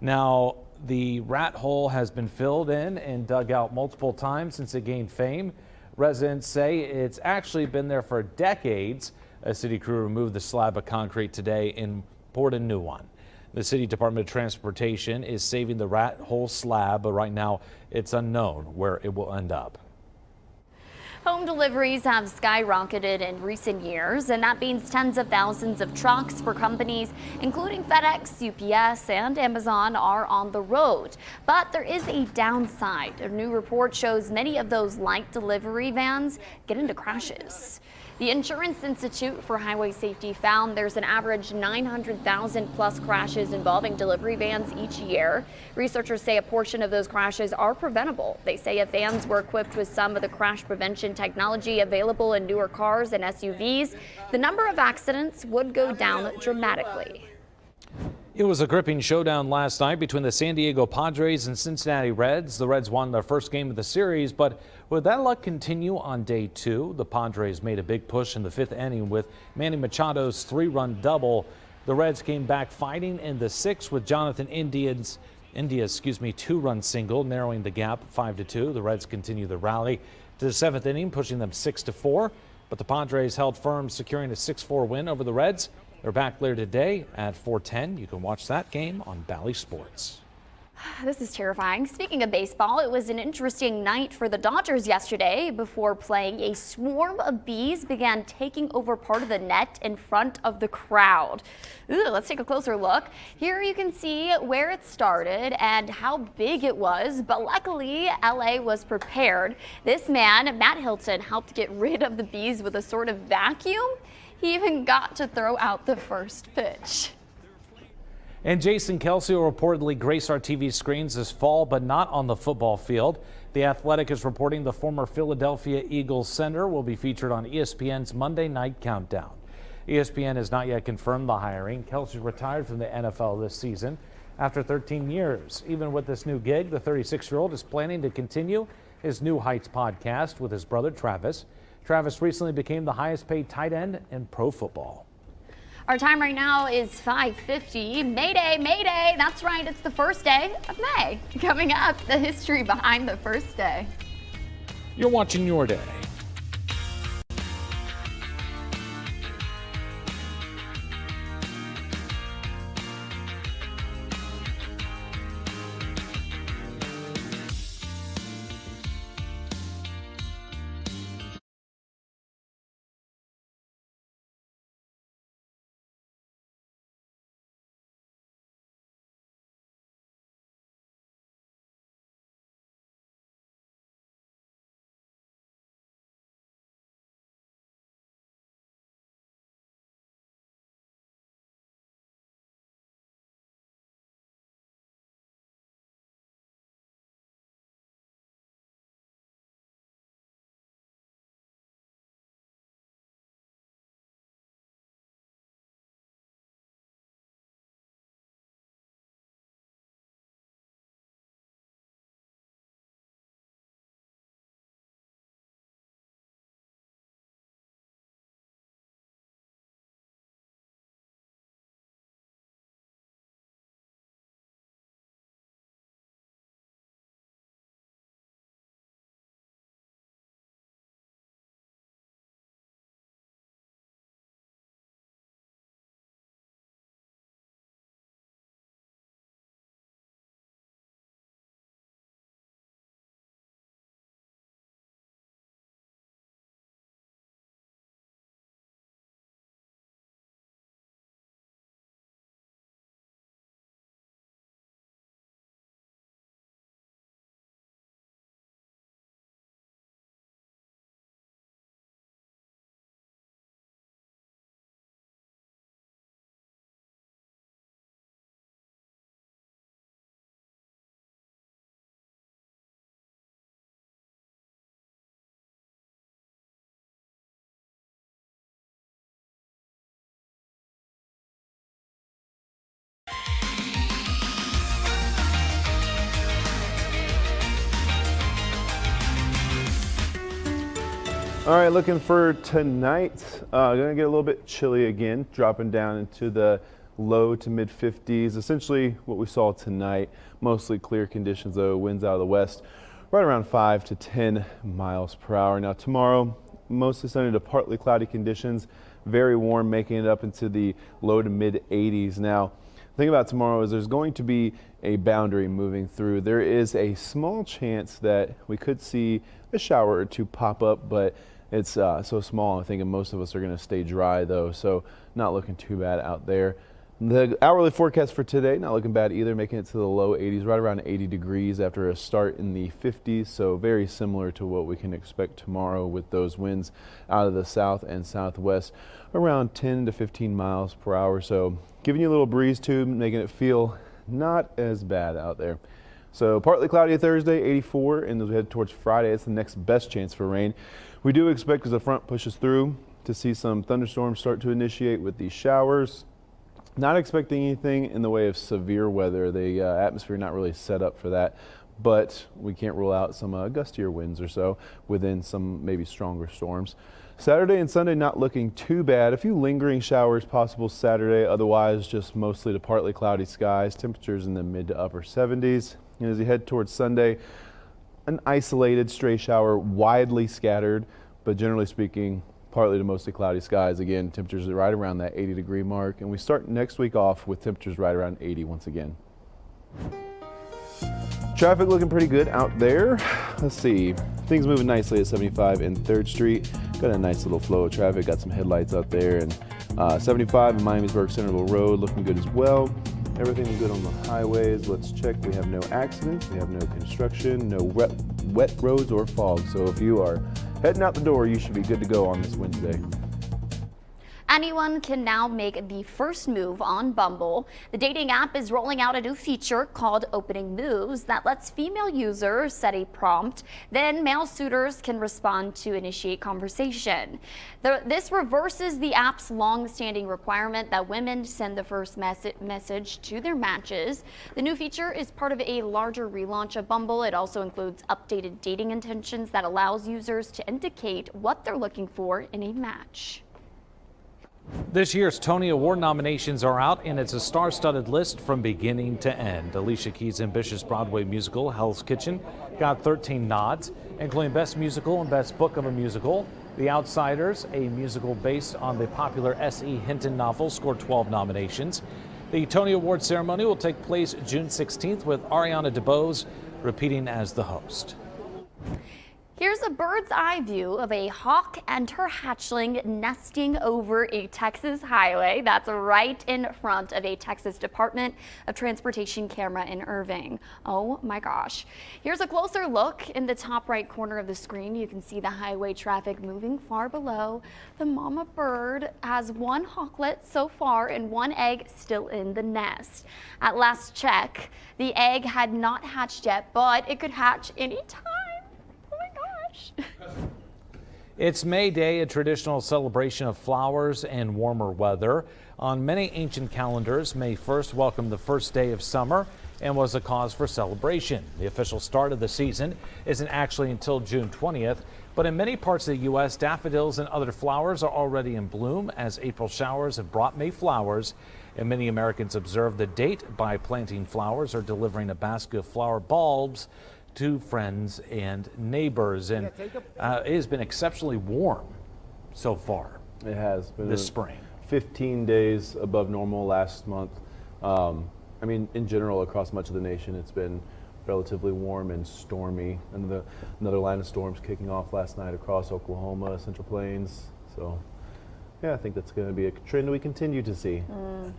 Now, the rat hole has been filled in and dug out multiple times since it gained fame. Residents say it's actually been there for decades. A city crew removed the slab of concrete today and poured a new one. The City Department of Transportation is saving the rat hole slab, but right now it's unknown where it will end up. Home deliveries have skyrocketed in recent years, and that means tens of thousands of trucks for companies, including FedEx, UPS, and Amazon, are on the road. But there is a downside. A new report shows many of those light delivery vans get into crashes. The Insurance Institute for Highway Safety found there's an average 900,000 plus crashes involving delivery vans each year. Researchers say a portion of those crashes are preventable. They say if vans were equipped with some of the crash prevention technology available in newer cars and SUVs, the number of accidents would go down dramatically. It was a gripping showdown last night between the San Diego Padres and Cincinnati Reds. The Reds won their first game of the series, but would that luck continue on day two? The Padres made a big push in the fifth inning with Manny Machado's three-run double. The Reds came back fighting in the sixth with Jonathan India's two-run single, narrowing the gap 5-2. The Reds continue the rally to the seventh inning, pushing them 6-4. But the Padres held firm, securing a 6-4 win over the Reds. They're back later today at 4:10. You can watch that game on Bally Sports. This is terrifying. Speaking of baseball, it was an interesting night for the Dodgers yesterday. Before playing, a swarm of bees began taking over part of the net in front of the crowd. Let's take a closer look. Here you can see where it started and how big it was, but luckily LA was prepared. This man, Matt Hilton, helped get rid of the bees with a sort of vacuum. He even got to throw out the first pitch. And Jason Kelsey will reportedly grace our TV screens this fall, but not on the football field. The Athletic is reporting the former Philadelphia Eagles center will be featured on ESPN's Monday Night Countdown. ESPN has not yet confirmed the hiring. Kelsey retired from the NFL this season after 13 years. Even with this new gig, the 36-year-old is planning to continue his New Heights podcast with his brother Travis. Travis recently became the highest paid tight end in pro football. Our time right now is 5:50. Mayday, Mayday. That's right. It's the first day of May. Coming up, the history behind the first day. You're watching Your Day. All right, looking for tonight. Going to get a little bit chilly again, dropping down into the low to mid 50s. Essentially what we saw tonight. Mostly clear conditions though, winds out of the west, right around 5 to 10 miles per hour. Now tomorrow, mostly sunny to partly cloudy conditions. Very warm, making it up into the low to mid 80s. Now, the thing about tomorrow is there's going to be a boundary moving through. There is a small chance that we could see a shower or two pop up, but it's so small. I think most of us are going to stay dry though, so not looking too bad out there. The hourly forecast for today, not looking bad either, making it to the low 80s, right around 80 degrees after a start in the 50s. So very similar to what we can expect tomorrow with those winds out of the south and southwest, around 10 to 15 miles per hour. So giving you a little breeze too, making it feel not as bad out there. So partly cloudy Thursday, 84, and as we head towards Friday, it's the next best chance for rain. We do expect, as the front pushes through, to see some thunderstorms start to initiate with these showers. Not expecting anything in the way of severe weather. The atmosphere not really set up for that, but we can't rule out some gustier winds or so within some maybe stronger storms. Saturday and Sunday not looking too bad. A few lingering showers possible Saturday, otherwise just mostly to partly cloudy skies. Temperatures in the mid to upper 70s. And as you head towards Sunday, an isolated stray shower, widely scattered, but generally speaking, partly to mostly cloudy skies. Again, temperatures are right around that 80-degree mark, and we start next week off with temperatures right around 80 once again. Traffic looking pretty good out there. Let's see, things moving nicely at 75 and 3rd Street. Got a nice little flow of traffic, got some headlights out there, and 75 and Miamisburg Centerville Road looking good as well. Everything good on the highways. Let's check. We have no accidents, we have no construction, no wet roads or fog. So if you are heading out the door, you should be good to go on this Wednesday. Anyone can now make the first move on Bumble. The dating app is rolling out a new feature called Opening Moves that lets female users set a prompt. Then male suitors can respond to initiate conversation. This reverses the app's long-standing requirement that women send the first message to their matches. The new feature is part of a larger relaunch of Bumble. It also includes updated dating intentions that allows users to indicate what they're looking for in a match. This year's Tony Award nominations are out, and it's a star-studded list from beginning to end. Alicia Keys' ambitious Broadway musical, Hell's Kitchen, got 13 nods, including Best Musical and Best Book of a Musical. The Outsiders, a musical based on the popular S.E. Hinton novel, scored 12 nominations. The Tony Award ceremony will take place June 16th with Ariana DeBose repeating as the host. Here's a bird's eye view of a hawk and her hatchling nesting over a Texas highway. That's right in front of a Texas Department of Transportation camera in Irving. Oh my gosh. Here's a closer look. In the top right corner of the screen, you can see the highway traffic moving far below. The mama bird has one hawklet so far and one egg still in the nest. At last check, the egg had not hatched yet, but it could hatch anytime. It's May Day, a traditional celebration of flowers and warmer weather. On many ancient calendars, May 1st welcomed the first day of summer and was a cause for celebration. The official start of the season isn't actually until June 20th, but in many parts of the U.S., daffodils and other flowers are already in bloom as April showers have brought May flowers, and many Americans observe the date by planting flowers or delivering a basket of flower bulbs to friends and neighbors. And it has been exceptionally warm so far. It has been this spring. 15 days above normal last month. I mean, in general, across much of the nation, it's been relatively warm and stormy. And another line of storms kicking off last night across Oklahoma, Central Plains. So, yeah, I think that's going to be a trend we continue to see.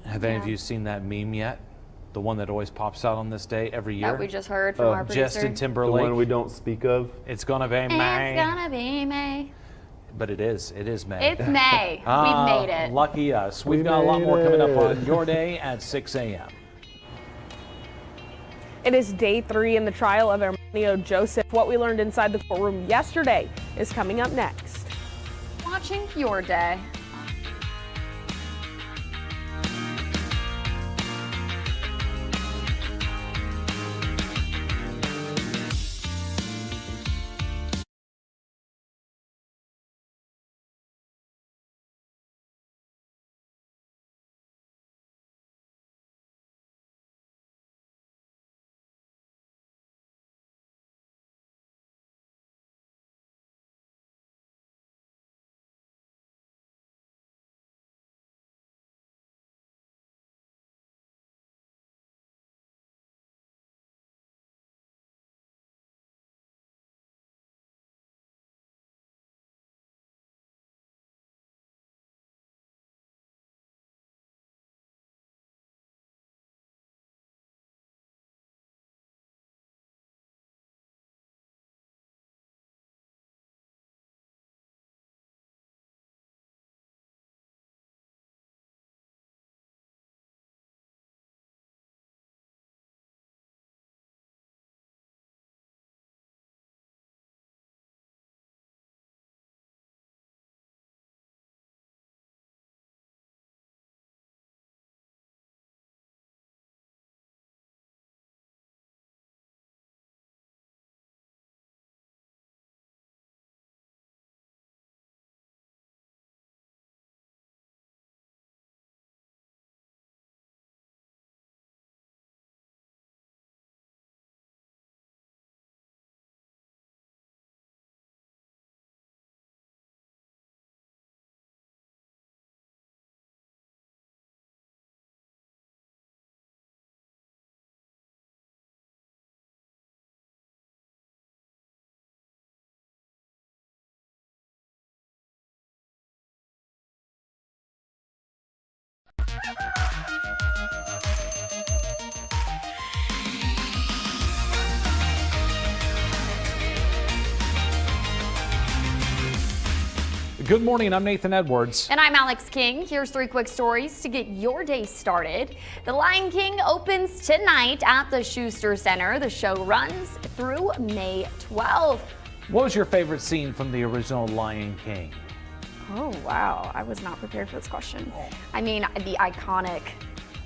Have any of you seen that meme yet? The one that always pops out on this day every year. That we just heard from our producer. Justin Timberlake. The one we don't speak of. It's gonna be May. It's gonna be May. But it is May. It's May. We've made it. Lucky us. We've got a lot more coming up on your day at 6 a.m. It is day 3 in the trial of Montgomery Joseph. What we learned inside the courtroom yesterday is coming up next. Watching your day. Good morning, I'm Nathan Edwards. And I'm Alex King. Here's 3 quick stories to get your day started. The Lion King opens tonight at the Schuster Center. The show runs through May 12th. What was your favorite scene from the original Lion King? Oh, wow. I was not prepared for this question. I mean, the iconic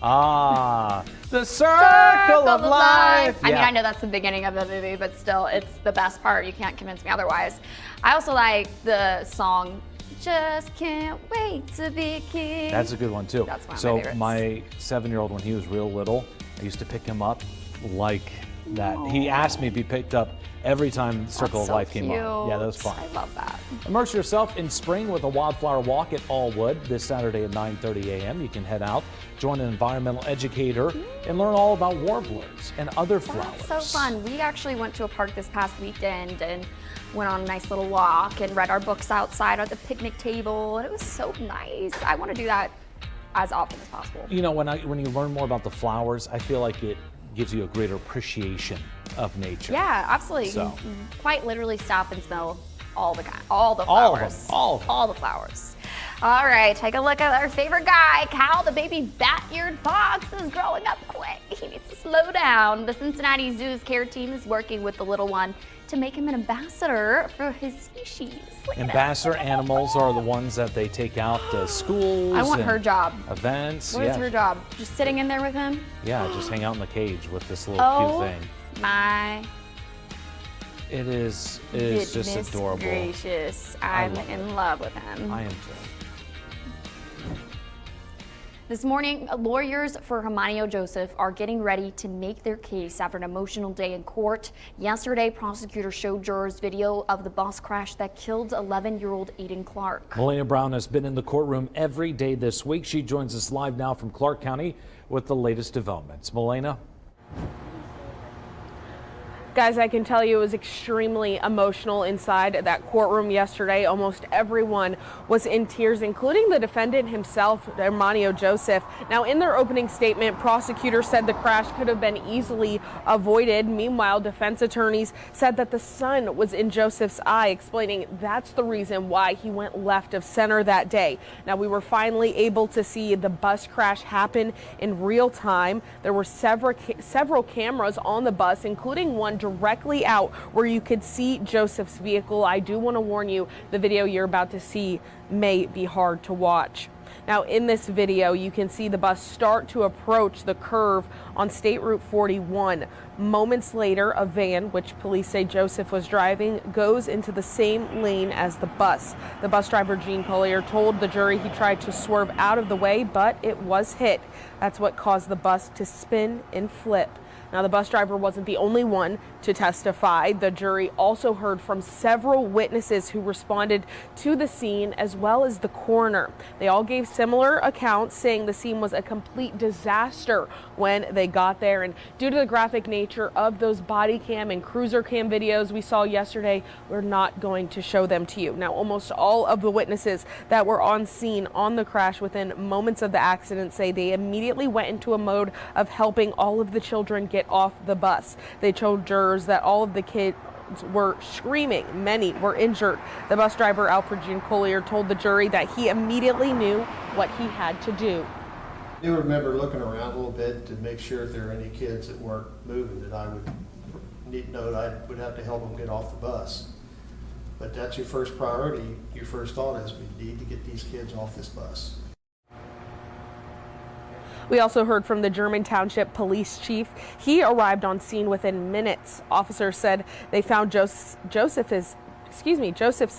the circle of life. I mean, I know that's the beginning of the movie, but still, it's the best part. You can't convince me otherwise. I also like the song, Just Can't Wait to Be a King. That's a good one, too. That's one of my so favorites. my 7-year-old, when he was real little, I used to pick him up like that. He asked me to be picked up every time Circle of Life came on. Yeah, that was fun. I love that. Immerse yourself in spring with a wildflower walk at Allwood this Saturday at 9:30 a.m. You can head out, join an environmental educator, and learn all about warblers and other flowers. That's so fun. We actually went to a park this past weekend and went on a nice little walk and read our books outside at the picnic table, and it was so nice. I want to do that as often as possible. You know, when you learn more about the flowers, I feel like it gives you a greater appreciation of nature. Yeah, absolutely. So. You can quite literally stop and smell all the flowers. All the flowers. All right, take a look at our favorite guy, Cal, the baby bat-eared fox is growing up quick. He needs to slow down. The Cincinnati Zoo's care team is working with the little one to make him an ambassador for his species. Ambassador animals are the ones that they take out to schools. I want her job. Events. What is her job? Just sitting in there with him? Yeah, just hang out in the cage with this little cute thing. My It is just adorable. Gracious. I'm in love with him. I am too. This morning, lawyers for Hermanio Joseph are getting ready to make their case after an emotional day in court. Yesterday, prosecutors showed jurors video of the bus crash that killed 11-year-old Aiden Clark. Melania Brown has been in the courtroom every day this week. She joins us live now from Clark County with the latest developments. Melania? Guys, I can tell you it was extremely emotional inside that courtroom yesterday. Almost everyone was in tears, including the defendant himself, Hermanio Joseph. Now, in their opening statement, prosecutors said the crash could have been easily avoided. Meanwhile, defense attorneys said that the sun was in Joseph's eye, explaining that's the reason why he went left of center that day. Now, we were finally able to see the bus crash happen in real time. There were several cameras on the bus, including one directly out where you could see Joseph's vehicle. I do want to warn you, the video you're about to see may be hard to watch. Now, in this video, you can see the bus start to approach the curve on State Route 41. Moments later, a van, which police say Joseph was driving, goes into the same lane as the bus. The bus driver, Gene Collier, told the jury he tried to swerve out of the way, but it was hit. That's what caused the bus to spin and flip. Now, the bus driver wasn't the only one to testify. The jury also heard from several witnesses who responded to the scene, as well as the coroner. They all gave similar accounts, saying the scene was a complete disaster when they got there. And due to the graphic nature of those body cam and cruiser cam videos we saw yesterday, we're not going to show them to you. Now, almost all of the witnesses that were on scene on the crash within moments of the accident say they immediately went into a mode of helping all of the children get off the bus. They told jurors that all of the kids were screaming. Many were injured. The bus driver, Alfred Gene Collier, told the jury that he immediately knew what he had to do. I do remember looking around a little bit to make sure if there were any kids that weren't moving that I would would have to help them get off the bus. But that's your first priority. Your first thought is we need to get these kids off this bus. We also heard from the German Township Police Chief. He arrived on scene within minutes. Officers said they found Joseph's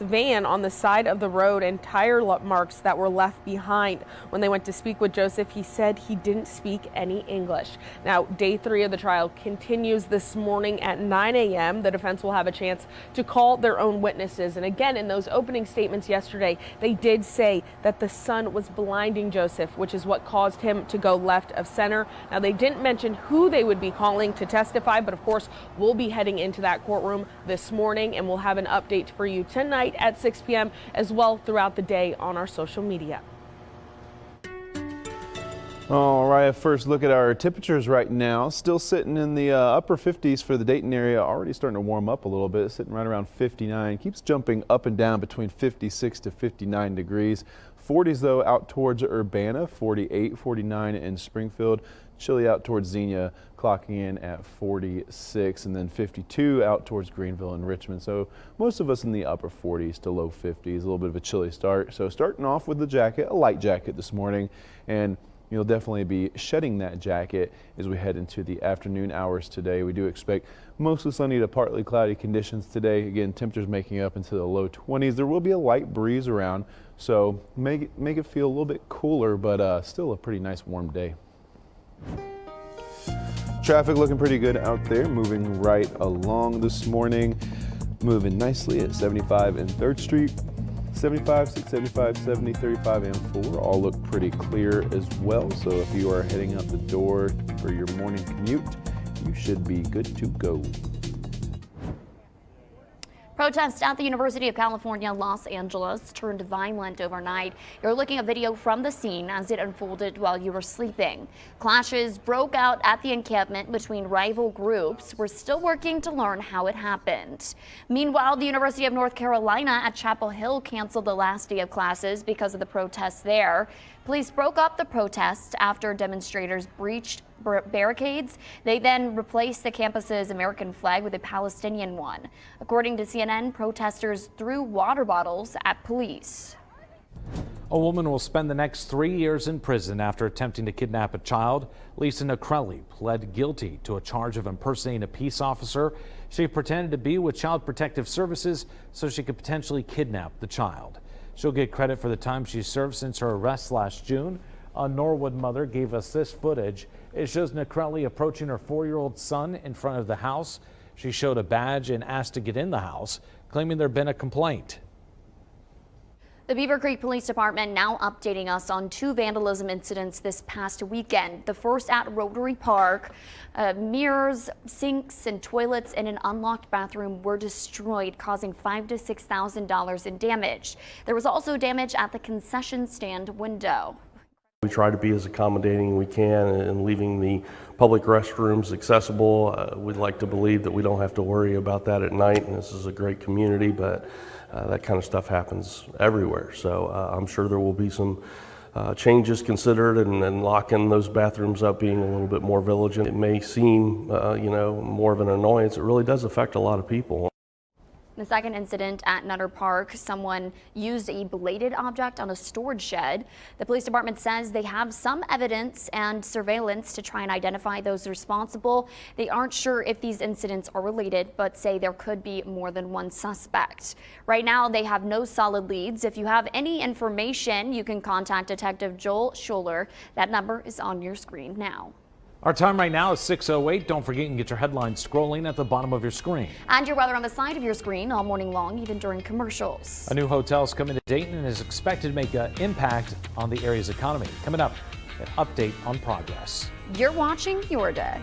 van on the side of the road and tire marks that were left behind. When they went to speak with Joseph, he said he didn't speak any English. Now, day 3 of the trial continues this morning at 9 a.m. The defense will have a chance to call their own witnesses. And again, in those opening statements yesterday, they did say that the sun was blinding Joseph, which is what caused him to go left of center. Now, they didn't mention who they would be calling to testify, but of course, we'll be heading into that courtroom this morning, and we'll have an update for you tonight at 6 p.m. as well throughout the day on our social media. All right, a first look at our temperatures right now. Still sitting in the upper 50s for the Dayton area. Already starting to warm up a little bit, sitting right around 59. Keeps jumping up and down between 56 to 59 degrees. 40s though out towards Urbana, 48, 49 in Springfield. Chilly out towards Xenia, clocking in at 46, and then 52 out towards Greenville and Richmond. So most of us in the upper 40s to low 50s. A little bit of a chilly start. So starting off with the jacket, a light jacket this morning, and you'll definitely be shedding that jacket as we head into the afternoon hours today. We do expect mostly sunny to partly cloudy conditions today. Again, temperatures making up into the low 20s. There will be a light breeze around, so make it feel a little bit cooler, but still a pretty nice warm day. Traffic looking pretty good out there, moving right along this morning. Moving nicely at 75 and 3rd Street. 75, 675, 70, 35, and 4 all look pretty clear as well. So if you are heading out the door for your morning commute, you should be good to go. Protests at the University of California, Los Angeles turned violent overnight. You're looking at video from the scene as it unfolded while you were sleeping. Clashes broke out at the encampment between rival groups. We're still working to learn how it happened. Meanwhile, the University of North Carolina at Chapel Hill canceled the last day of classes because of the protests there. Police broke up the protests after demonstrators breached barricades. They then replaced the campus's American flag with a Palestinian one. According to CNN, protesters threw water bottles at police. A woman will spend the next 3 years in prison after attempting to kidnap a child. Lisa Necrelli pled guilty to a charge of impersonating a peace officer. She pretended to be with Child Protective Services so she could potentially kidnap the child. She'll get credit for the time she served since her arrest last June. A Norwood mother gave us this footage. It shows Necrelli approaching her 4-year-old son in front of the house. She showed a badge and asked to get in the house, claiming there'd been a complaint. The Beaver Creek Police Department now updating us on 2 vandalism incidents this past weekend. The first at Rotary Park. Mirrors, sinks, and toilets in an unlocked bathroom were destroyed, causing $5,000 to $6,000 in damage. There was also damage at the concession stand window. We try to be as accommodating as we can and leaving the public restrooms accessible. We'd like to believe that we don't have to worry about that at night, and this is a great community, but that kind of stuff happens everywhere. So I'm sure there will be some changes considered and locking those bathrooms up, being a little bit more vigilant. It may seem, more of an annoyance. It really does affect a lot of people. The second incident at Nutter Park, someone used a bladed object on a storage shed. The police department says they have some evidence and surveillance to try and identify those responsible. They aren't sure if these incidents are related, but say there could be more than one suspect. Right now, they have no solid leads. If you have any information, you can contact Detective Joel Schuler. That number is on your screen now. Our time right now is 6:08. Don't forget you can get your headlines scrolling at the bottom of your screen. And your weather on the side of your screen all morning long, even during commercials. A new hotel is coming to Dayton and is expected to make an impact on the area's economy. Coming up, an update on progress. You're watching Your Day.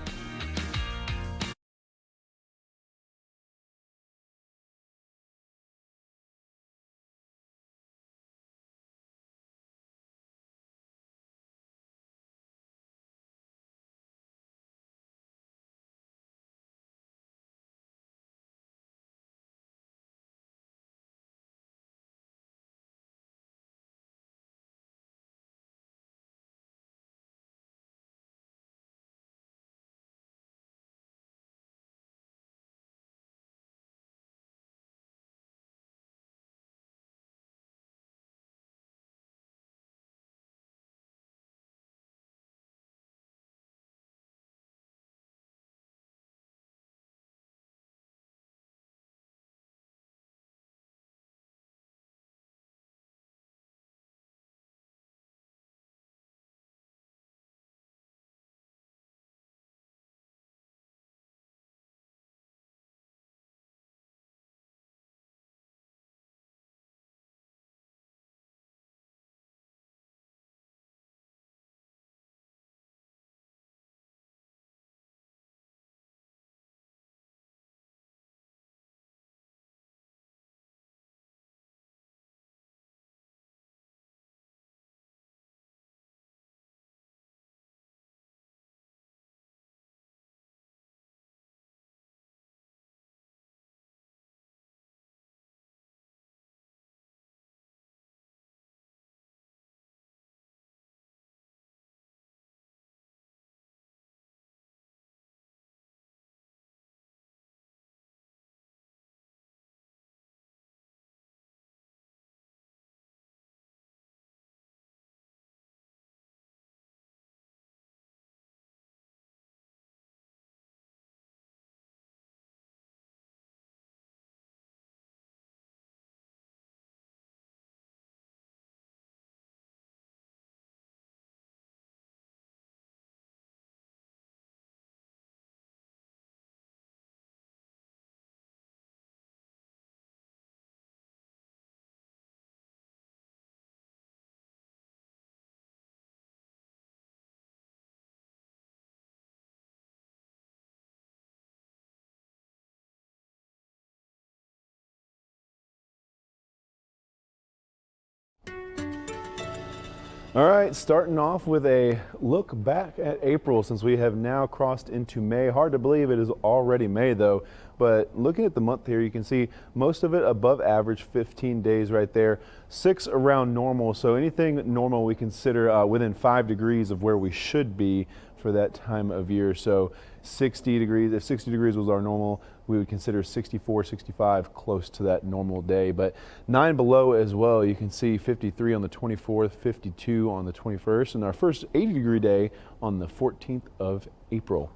All right, starting off with a look back at April since we have now crossed into May. Hard to believe it is already May though, but looking at the month here, you can see most of it above average, 15 days right there, 6 around normal. So anything normal we consider within 5 degrees of where we should be for that time of year. So 60 degrees, if 60 degrees was our normal, we would consider 64, 65 close to that normal day. But 9 below as well, you can see 53 on the 24th, 52 on the 21st, and our first 80 degree day on the 14th of April.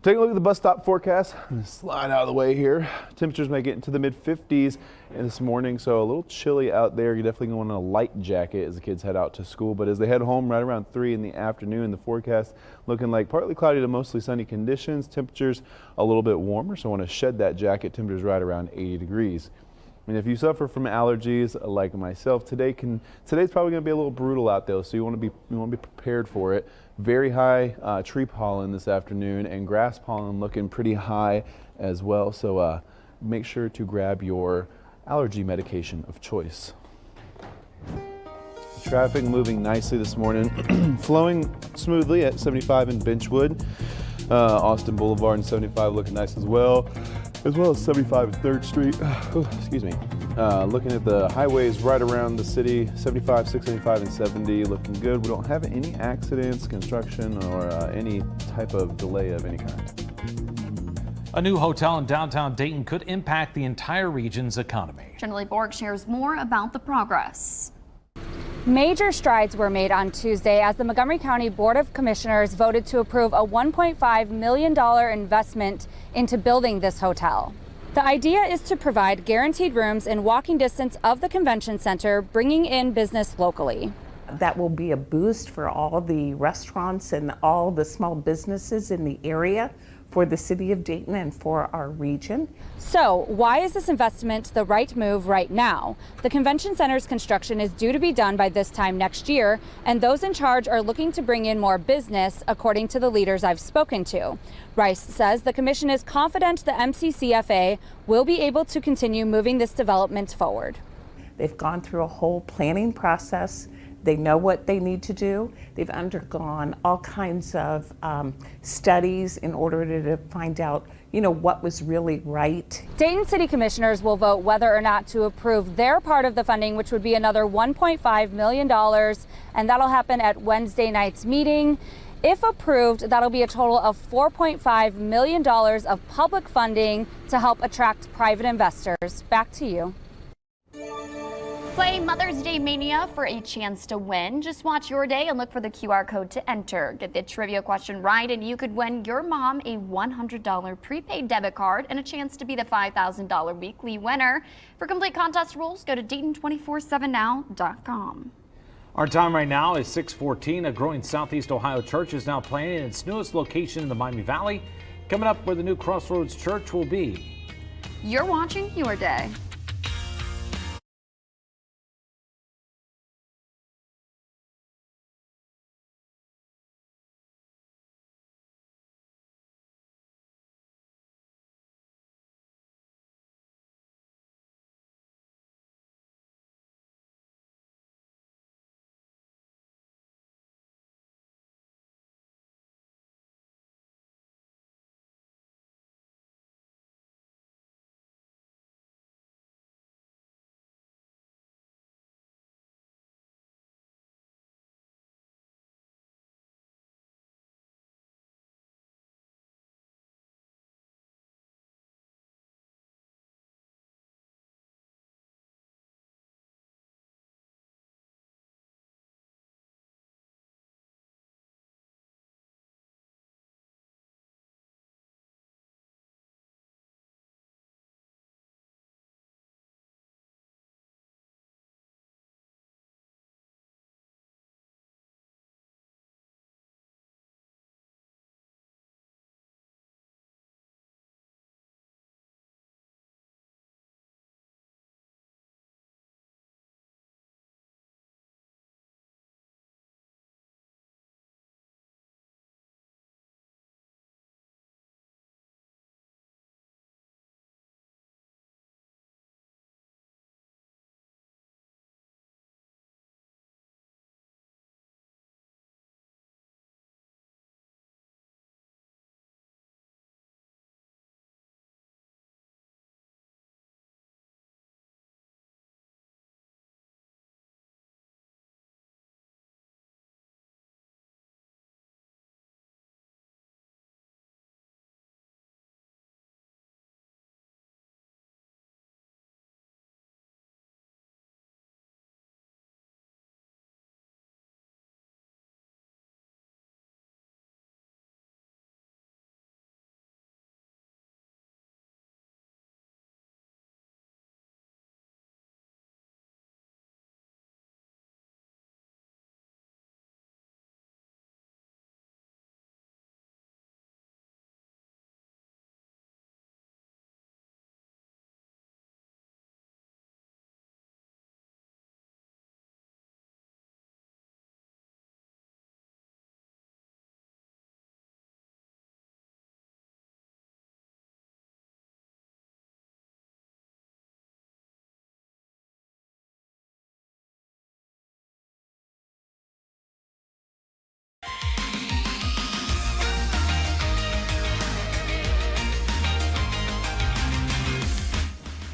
Taking a look at the bus stop forecast, I'm gonna slide out of the way here. Temperatures may get into the mid 50s this morning, so a little chilly out there. You're definitely going to want a light jacket as the kids head out to school. But as they head home right around 3 in the afternoon, the forecast looking like partly cloudy to mostly sunny conditions. Temperatures a little bit warmer, so want to shed that jacket. Temperatures right around 80 degrees. And if you suffer from allergies like myself, today's probably going to be a little brutal out there, so you want to be prepared for it. Very high tree pollen this afternoon, and grass pollen looking pretty high as well. So make sure to grab your allergy medication of choice. Traffic moving nicely this morning, flowing smoothly at 75 in Benchwood. Austin Boulevard and 75 looking nice as well as 75 and 3rd Street. Excuse me. Looking at the highways right around the city, 75, 675, and 70 looking good. We don't have any accidents, construction, or any type of delay of any kind. A new hotel in downtown Dayton could impact the entire region's economy. Jenny Borg shares more about the progress. Major strides were made on Tuesday as the Montgomery County Board of Commissioners voted to approve a $1.5 million investment into building this hotel. The idea is to provide guaranteed rooms in walking distance of the convention center, bringing in business locally. That will be a boost for all the restaurants and all the small businesses in the area, for the city of Dayton and for our region. So why is this investment the right move right now? The convention center's construction is due to be done by this time next year, and those in charge are looking to bring in more business, according to the leaders I've spoken to. Rice says the commission is confident the MCCFA will be able to continue moving this development forward. They've gone through a whole planning process. They know what they need to do. They've undergone all kinds of studies in order to find out, what was really right. Dayton City Commissioners will vote whether or not to approve their part of the funding, which would be another $1.5 million, and that'll happen at Wednesday night's meeting. If approved, that'll be a total of $4.5 million of public funding to help attract private investors. Back to you. Play Mother's Day Mania for a chance to win. Just watch your day and look for the QR code to enter. Get the trivia question right and you could win your mom a $100 prepaid debit card and a chance to be the $5,000 weekly winner. For complete contest rules, go to Dayton247now.com. Our time right now is 6:14. A growing Southeast Ohio church is now planning its newest location in the Miami Valley. Coming up where the new Crossroads Church will be. You're watching Your Day.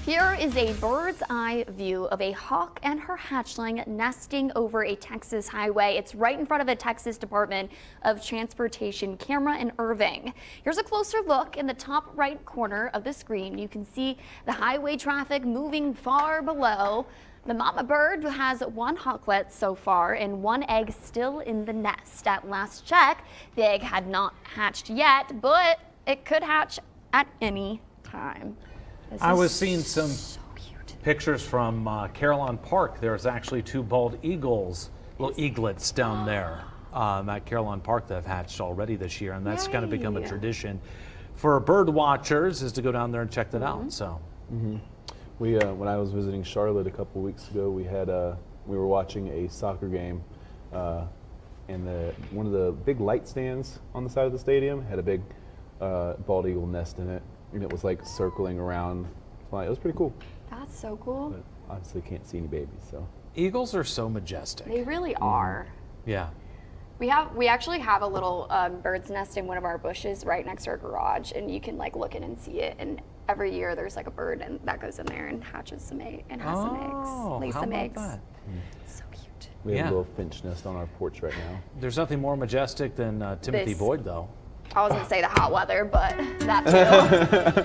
Here is a bird's eye view of a hawk and her hatchling nesting over a Texas highway. It's right in front of a Texas Department of Transportation camera in Irving. Here's a closer look in the top right corner of the screen. You can see the highway traffic moving far below. The mama bird has 1 hawklet so far and 1 egg still in the nest. At last check, the egg had not hatched yet, but it could hatch at any time. I was seeing some pictures from Carillon Park. There's actually 2 bald eagles, little eaglets down there at Carillon Park that have hatched already this year, and that's kind of become a tradition for bird watchers is to go down there and check that out. So, we when I was visiting Charlotte a couple weeks ago, we were watching a soccer game, and one of the big light stands on the side of the stadium had a big bald eagle nest in it. And it was like circling around. It was pretty cool. That's so cool. But obviously can't see any babies, so. Eagles are so majestic. They really are. Yeah. We actually have a little bird's nest in one of our bushes right next to our garage, and you can like look in and see it. And every year there's like a bird and that goes in there and hatches some eggs and has some eggs, lays some eggs. So cute. We have a little finch nest on our porch right now. There's nothing more majestic than Timothy Boyd, though. I was gonna say the hot weather, but that too.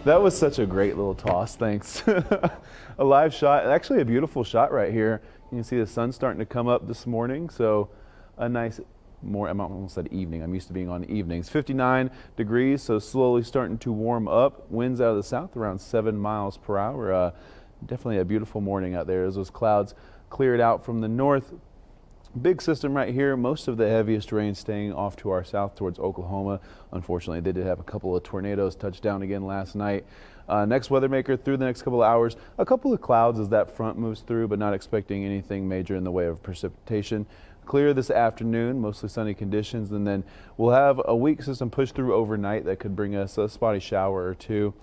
That was such a great little toss, thanks. A live shot, actually a beautiful shot right here. You can see the sun starting to come up this morning, so a nice, I almost said evening, I'm used to being on evenings. 59 degrees, so slowly starting to warm up. Winds out of the south around 7 miles per hour. Definitely a beautiful morning out there as those clouds cleared out from the north. Big system right here, most of the heaviest rain staying off to our south towards Oklahoma. Unfortunately, they did have a couple of tornadoes touch down again last night. Next weather maker through the next couple of hours, a couple of clouds as that front moves through, but not expecting anything major in the way of precipitation. Clear this afternoon, mostly sunny conditions, and then we'll have a weak system push through overnight that could bring us a spotty shower or two.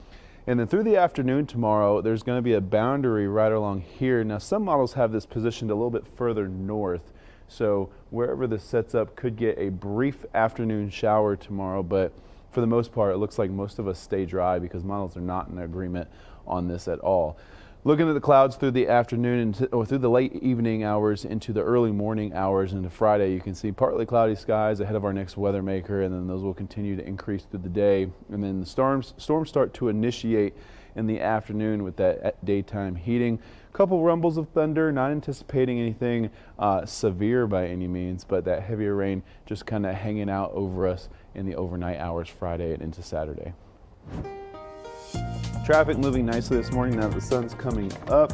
And then through the afternoon tomorrow, there's going to be a boundary right along here. Now, some models have this positioned a little bit further north. So wherever this sets up could get a brief afternoon shower tomorrow, but for the most part, it looks like most of us stay dry because models are not in agreement on this at all. Looking at the clouds through the afternoon or through the late evening hours into the early morning hours into Friday, you can see partly cloudy skies ahead of our next weather maker, and then those will continue to increase through the day. And then the storms start to initiate in the afternoon with that daytime heating. Couple rumbles of thunder, not anticipating anything severe by any means, but that heavier rain just kind of hanging out over us in the overnight hours Friday and into Saturday. Traffic moving nicely this morning now that the sun's coming up.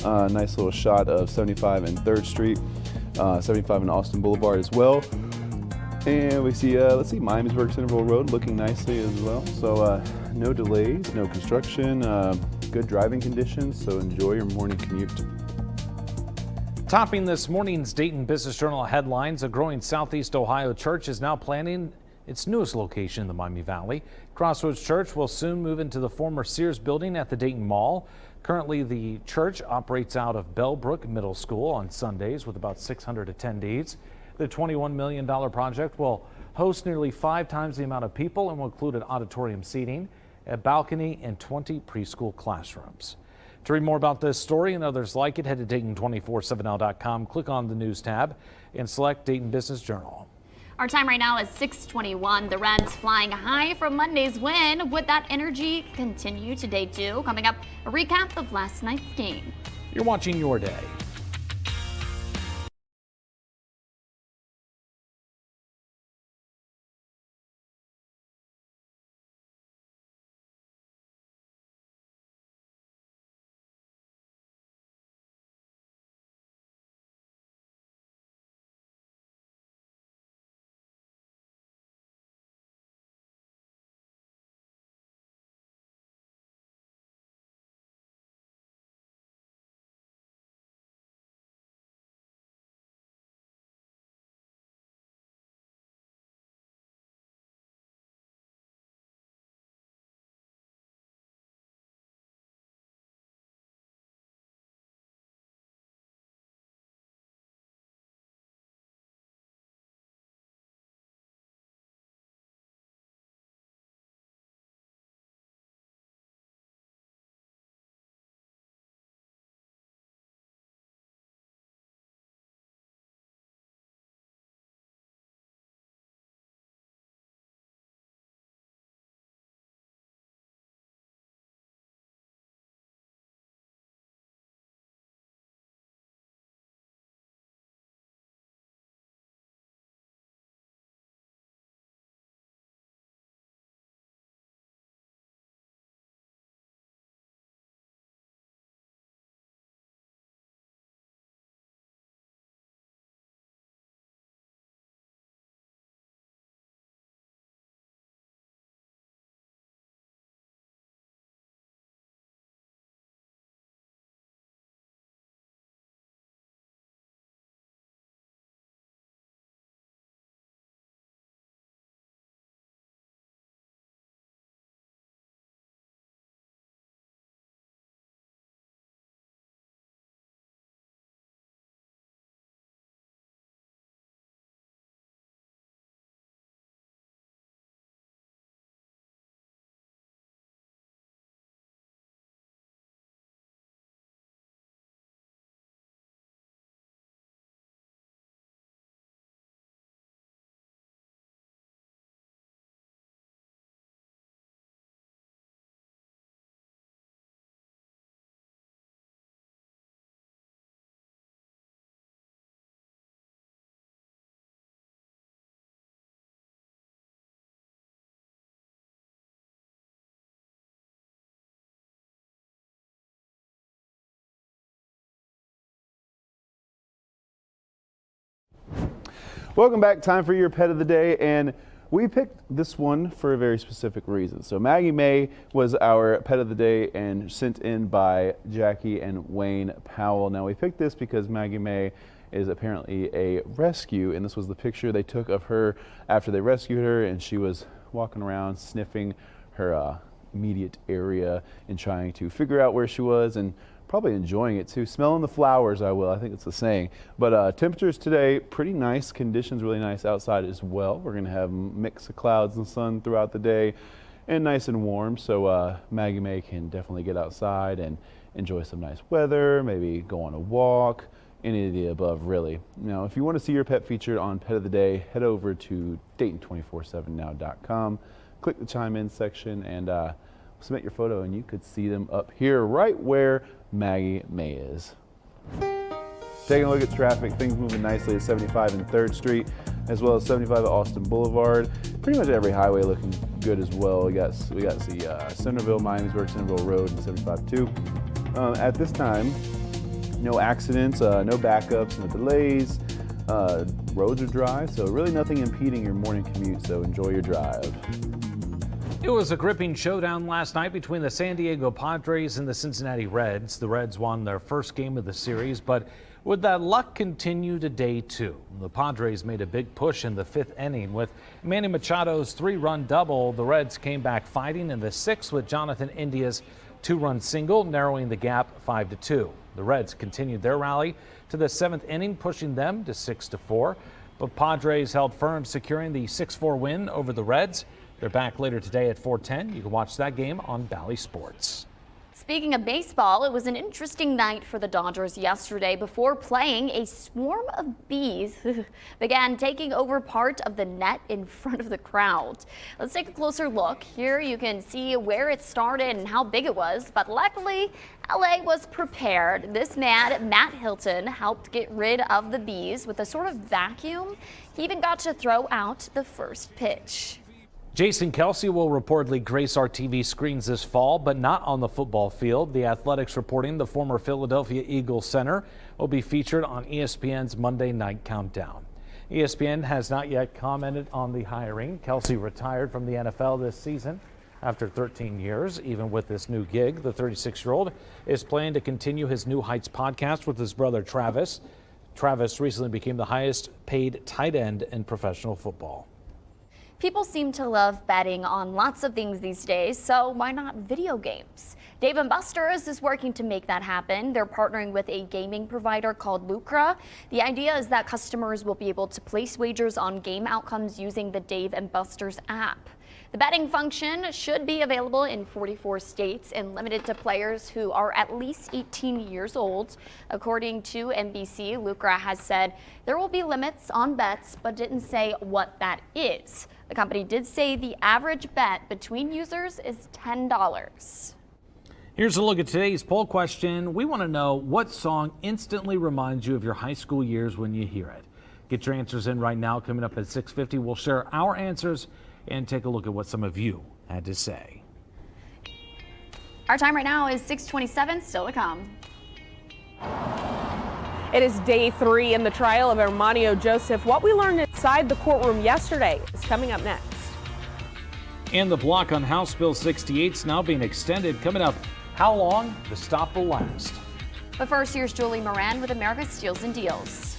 Nice little shot of 75 and 3rd Street, 75 and Austin Boulevard as well. And we see, let's see, Miamisburg Centerville Road looking nicely as well. So no delays, no construction, good driving conditions, so enjoy your morning commute. Topping this morning's Dayton Business Journal headlines, a growing Southeast Ohio church is now planning its newest location in the Miami Valley. Crossroads Church will soon move into the former Sears building at the Dayton Mall. Currently, the church operates out of Bellbrook Middle School on Sundays with about 600 attendees. The $21 million project will host nearly 5 times the amount of people and will include an auditorium seating, a balcony, and 20 preschool classrooms. To read more about this story and others like it, head to Dayton247now.com, click on the News tab, and select Dayton Business Journal. Our time right now is 6:21. The Reds flying high from Monday's win. Would that energy continue to day 2? Coming up, a recap of last night's game. You're watching Your Day. Welcome back. Time for your pet of the day, and we picked this one for a very specific reason. So Maggie May was our pet of the day and sent in by Jackie and Wayne Powell. Now we picked this because Maggie May is apparently a rescue, and this was the picture they took of her after they rescued her, and she was walking around sniffing her immediate area and trying to figure out where she was, and probably enjoying it too. Smelling the flowers, I think it's a saying. But temperatures today, pretty nice. Conditions really nice outside as well. We're going to have a mix of clouds and sun throughout the day and nice and warm. So Maggie May can definitely get outside and enjoy some nice weather, maybe go on a walk, any of the above, really. Now, if you want to see your pet featured on Pet of the Day, head over to Dayton247now.com. Click the chime in section and submit your photo, and you could see them up here right where Maggie May is. Taking a look at traffic, things moving nicely at 75 and 3rd Street, as well as 75 at Austin Boulevard. Pretty much every highway looking good as well. We got the Centerville, Miamisburg, Centerville Road, and 75 too. At this time, no accidents, no backups, no delays. Roads are dry, so really nothing impeding your morning commute, so enjoy your drive. It was a gripping showdown last night between the San Diego Padres and the Cincinnati Reds. The Reds won their first game of the series, but would that luck continue to day 2? The Padres made a big push in the 5th inning with Manny Machado's 3-run double. The Reds came back fighting in the 6th with Jonathan India's 2-run single, narrowing the gap 5-2. The Reds continued their rally to the 7th inning, pushing them to 6-4. But Padres held firm, securing the 6-4 win over the Reds. They're back later today at 4:10. You can watch that game on Bally Sports. Speaking of baseball, it was an interesting night for the Dodgers yesterday. Before playing, a swarm of bees began taking over part of the net in front of the crowd. Let's take a closer look. Here you can see where it started and how big it was, but luckily LA was prepared. This man, Matt Hilton, helped get rid of the bees with a sort of vacuum. He even got to throw out the first pitch. Jason Kelsey will reportedly grace our TV screens this fall, but not on the football field. The Athletics reporting the former Philadelphia Eagles center will be featured on ESPN's Monday Night Countdown. ESPN has not yet commented on the hiring. Kelsey retired from the NFL this season after 13 years. Even with this new gig, the 36-year-old is planning to continue his New Heights podcast with his brother Travis. Travis recently became the highest paid tight end in professional football. People seem to love betting on lots of things these days, so why not video games? Dave & Buster's is working to make that happen. They're partnering with a gaming provider called Lucra. The idea is that customers will be able to place wagers on game outcomes using the Dave & Buster's app. The betting function should be available in 44 states and limited to players who are at least 18 years old. According to NBC, Lucra has said there will be limits on bets, but didn't say what that is. The company did say the average bet between users is $10. Here's a look at today's poll question. We want to know what song instantly reminds you of your high school years when you hear it. Get your answers in right now. Coming up at 6:50, we'll share our answers and take a look at what some of you had to say. Our time right now is 6:27, still to come. It is day 3 in the trial of Armanio Joseph. What we learned inside the courtroom yesterday is coming up next. And the block on House Bill 68 is now being extended. Coming up, how long the stop will last. But first, here's Julie Moran with America's Steals and Deals.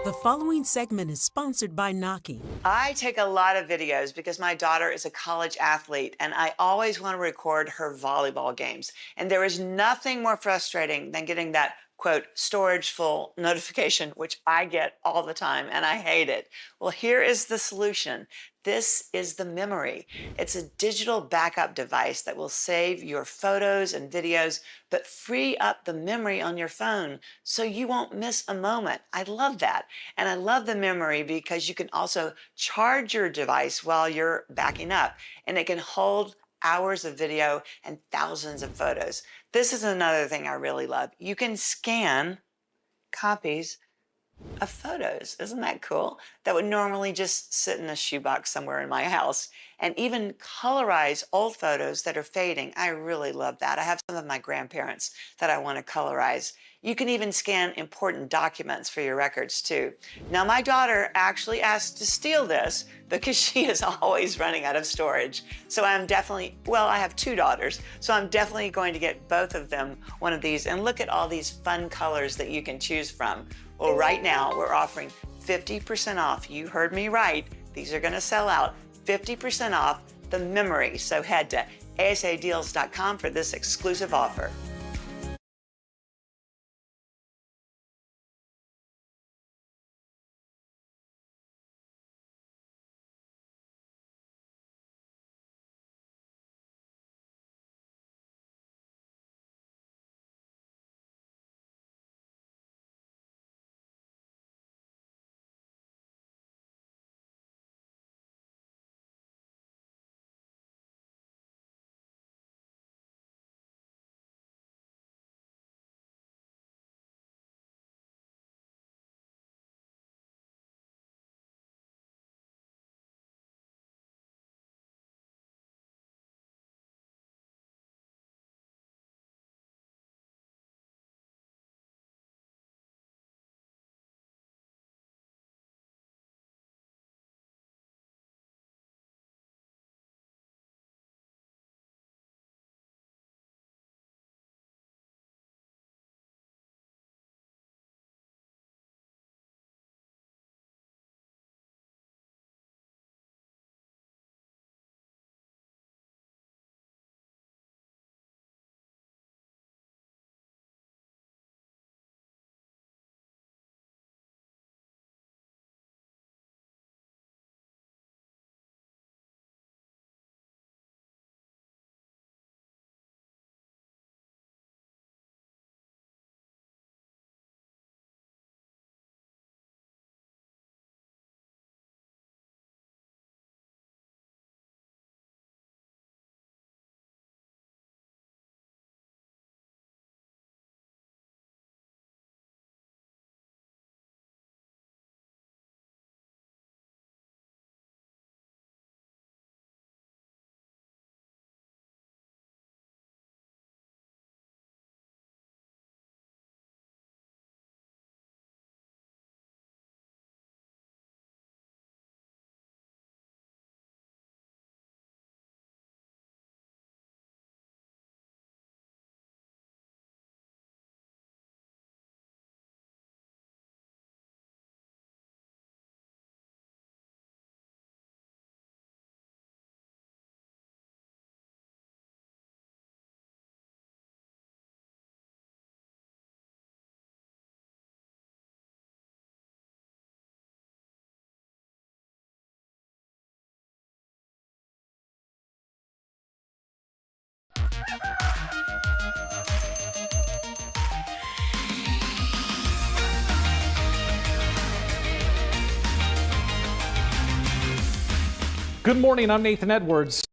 The following segment is sponsored by Naki. I take a lot of videos because my daughter is a college athlete and I always want to record her volleyball games. And there is nothing more frustrating than getting that, quote, storage full notification, which I get all the time and I hate it. Well, here is the solution. This is the Memory. It's a digital backup device that will save your photos and videos, but free up the memory on your phone so you won't miss a moment. I love that. And I love the Memory because you can also charge your device while you're backing up, and it can hold hours of video and thousands of photos. This is another thing I really love. You can scan copies of photos. Isn't that cool? That would normally just sit in a shoebox somewhere in my house. and even colorize old photos that are fading. I really love that. I have some of my grandparents that I want to colorize. You can even scan important documents for your records too. Now, my daughter actually asked to steal this because she is always running out of storage. So I'm definitely, well, I have 2 daughters, so I'm definitely going to get both of them one of these. And look at all these fun colors that you can choose from. Well, right now we're offering 50% off. You heard me right. These are going to sell out. 50% off the memory. So head to asadeals.com for this exclusive offer. Good morning, I'm Nathan Edwards.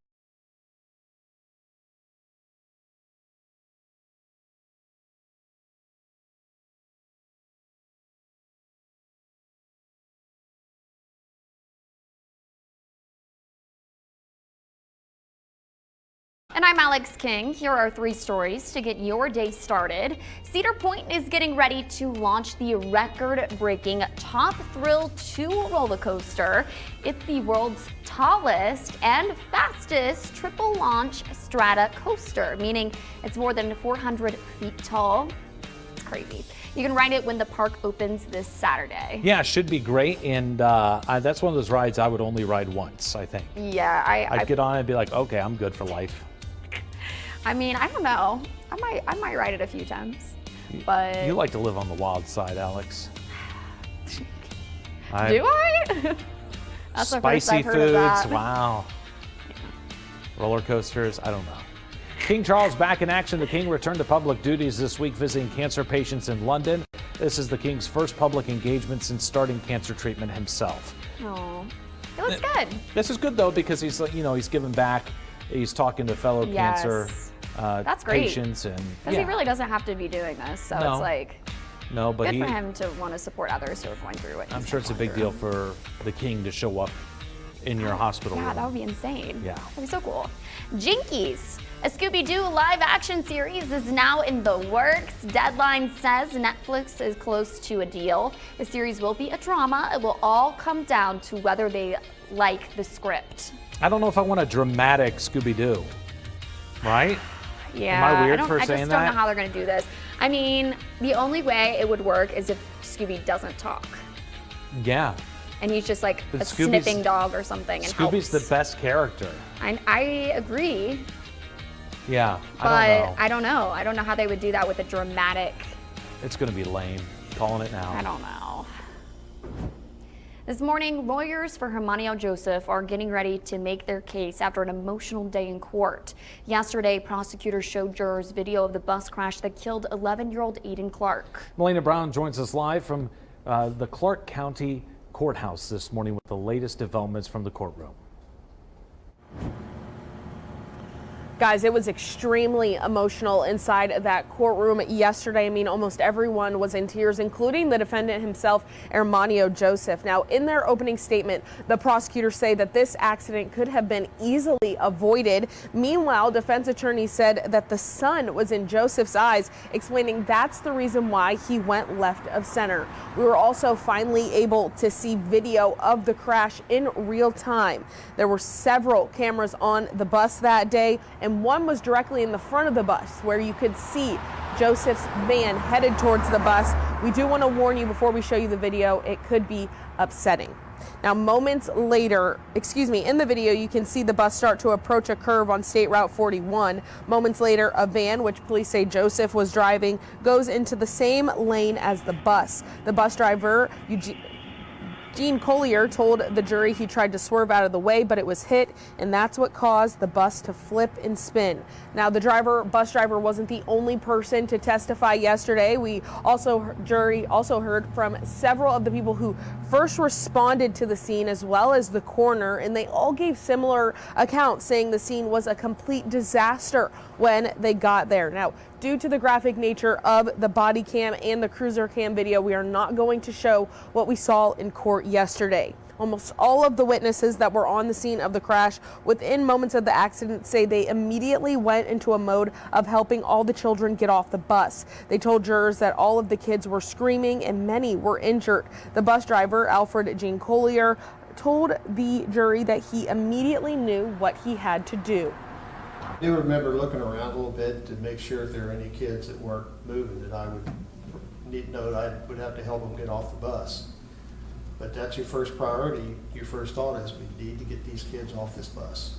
And I'm Alex King. Here are 3 stories to get your day started. Cedar Point is getting ready to launch the record-breaking Top Thrill 2 roller coaster. It's the world's tallest and fastest triple launch strata coaster, meaning it's more than 400 feet tall. It's crazy. You can ride it when the park opens this Saturday. Yeah, it should be great, and that's one of those rides I would only ride once, I think. Yeah, I'd get on it and be like, okay, I'm good for life. I mean, I don't know. I might ride it a few times, but You like to live on the wild side, Alex. do I? That's the first Spicy I've heard of that. foods, wow. Roller coasters, I don't know. King Charles back in action. The King returned to public duties this week, visiting cancer patients in London. This is the King's first public engagement since starting cancer treatment himself. Oh, it looks good. This is good though, because he's, he's giving back. He's talking to fellow cancer That's great. patients, and Because he really doesn't have to be doing this, so No. it's like no, but good for him to want to support others who are going through it. I'm sure it's a big deal for the King to show up in your hospital Yeah, room. that would be insane. Yeah. That'd be so cool. Jinkies. A Scooby-Doo live action series is now in the works. Deadline says Netflix is close to a deal. The series will be a drama. It will all come down to whether they like the script. I don't know if I want a dramatic Scooby-Doo, right? Yeah, Am I weird for I saying just that? don't know how they're going to do this. I mean, the only way it would work is if Scooby doesn't talk. Yeah. And he's just like But a Scooby's- sniffing dog or something. And Scooby's helps. the best character. I agree, Yeah, but I don't know. I don't know. I don't know how they would do that with a dramatic. It's going to be lame. Calling it now. I don't know. This morning, lawyers for Hermanio Joseph are getting ready to make their case after an emotional day in court. Yesterday, prosecutors showed jurors video of the bus crash that killed 11-year-old Aiden Clark. Melina Brown joins us live from the Clark County Courthouse this morning with the latest developments from the courtroom. Guys, it was extremely emotional inside that courtroom yesterday. I mean, almost everyone was in tears, including the defendant himself, Hermanio Joseph. Now, in their opening statement, the prosecutors say that this accident could have been easily avoided. Meanwhile, defense attorneys said that the sun was in Joseph's eyes, explaining that's the reason why he went left of center. We were also finally able to see video of the crash in real time. There were several cameras on the bus that day, and one was directly in the front of the bus where you could see Joseph's van headed towards the bus. We do want to warn you before we show you the video, it could be upsetting. Now, moments later, in the video, you can see the bus start to approach a curve on State Route 41. Moments later, a van, which police say Joseph was driving, goes into the same lane as the bus. The bus driver, Gene Collier, told the jury he tried to swerve out of the way, but it was hit, and that's what caused the bus to flip and spin. Now, the bus driver wasn't the only person to testify yesterday. Jury also heard from several of the people who first responded to the scene, as well as the coroner, and they all gave similar accounts, saying the scene was a complete disaster when they got there. Now, due to the graphic nature of the body cam and the cruiser cam video, we are not going to show what we saw in court yesterday. Almost all of the witnesses that were on the scene of the crash within moments of the accident say they immediately went into a mode of helping all the children get off the bus. They told jurors that all of the kids were screaming and many were injured. The bus driver, Alfred Gene Collier, told the jury that he immediately knew what he had to do. I do remember looking around a little bit to make sure if there were any kids that weren't moving, that I would would have to help them get off the bus. But that's your first priority. Your first thought is we need to get these kids off this bus.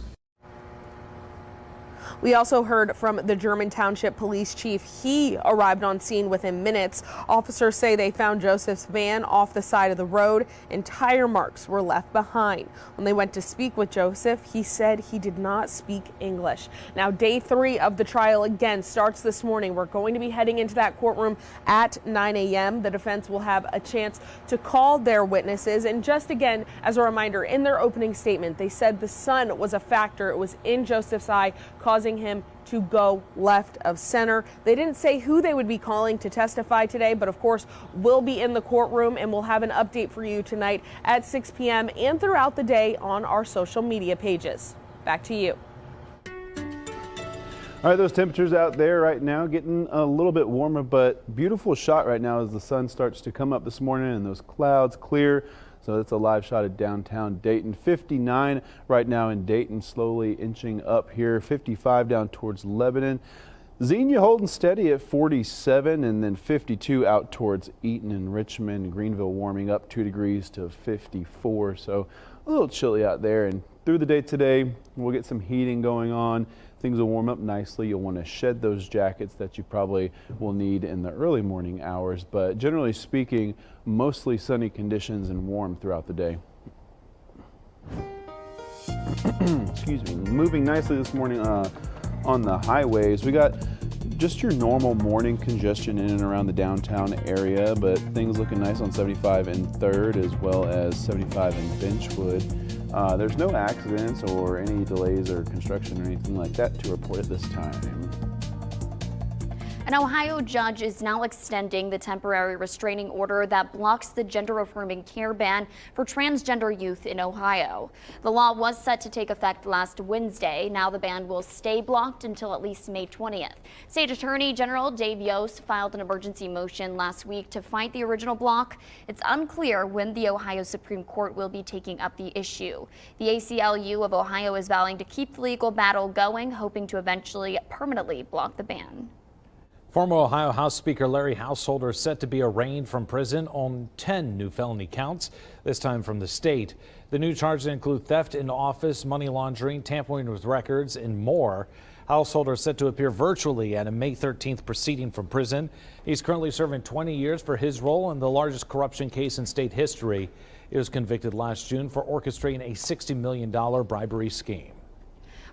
We also heard from the German Township Police Chief. He arrived on scene within minutes. Officers say they found Joseph's van off the side of the road and tire marks were left behind. When they went to speak with Joseph, he said he did not speak English. Now, day 3 of the trial again starts this morning. We're going to be heading into that courtroom at 9 a.m. The defense will have a chance to call their witnesses. And just again, as a reminder, in their opening statement, they said the sun was a factor. It was in Joseph's eye, causing him to go left of center. They didn't say who they would be calling to testify today, but of course we'll be in the courtroom and we'll have an update for you tonight at 6 p.m. and throughout the day on our social media pages. Back to you. All right, those temperatures out there right now getting a little bit warmer, but beautiful shot right now as the sun starts to come up this morning and those clouds clear. So that's a live shot of downtown Dayton. 59 right now in Dayton, slowly inching up here. 55 down towards Lebanon. Xenia holding steady at 47, and then 52 out towards Eaton and Richmond. Greenville warming up 2 degrees to 54. So a little chilly out there. And through the day today, we'll get some heating going on. Things will warm up nicely. You'll want to shed those jackets that you probably will need in the early morning hours. But generally speaking, mostly sunny conditions and warm throughout the day. Excuse me. Moving nicely this morning on the highways. We got just your normal morning congestion in and around the downtown area, but things looking nice on 75 and 3rd as well as 75 and Benchwood. There's no accidents or any delays or construction or anything like that to report at this time. An Ohio judge is now extending the temporary restraining order that blocks the gender-affirming care ban for transgender youth in Ohio. The law was set to take effect last Wednesday. Now the ban will stay blocked until at least May 20th. State Attorney General Dave Yost filed an emergency motion last week to fight the original block. It's unclear when the Ohio Supreme Court will be taking up the issue. The ACLU of Ohio is vowing to keep the legal battle going, hoping to eventually permanently block the ban. Former Ohio House Speaker Larry Householder set to be arraigned from prison on 10 new felony counts, this time from the state. The new charges include theft in office, money laundering, tampering with records, and more. Householder is set to appear virtually at a May 13th proceeding from prison. He's currently serving 20 years for his role in the largest corruption case in state history. He was convicted last June for orchestrating a $60 million bribery scheme.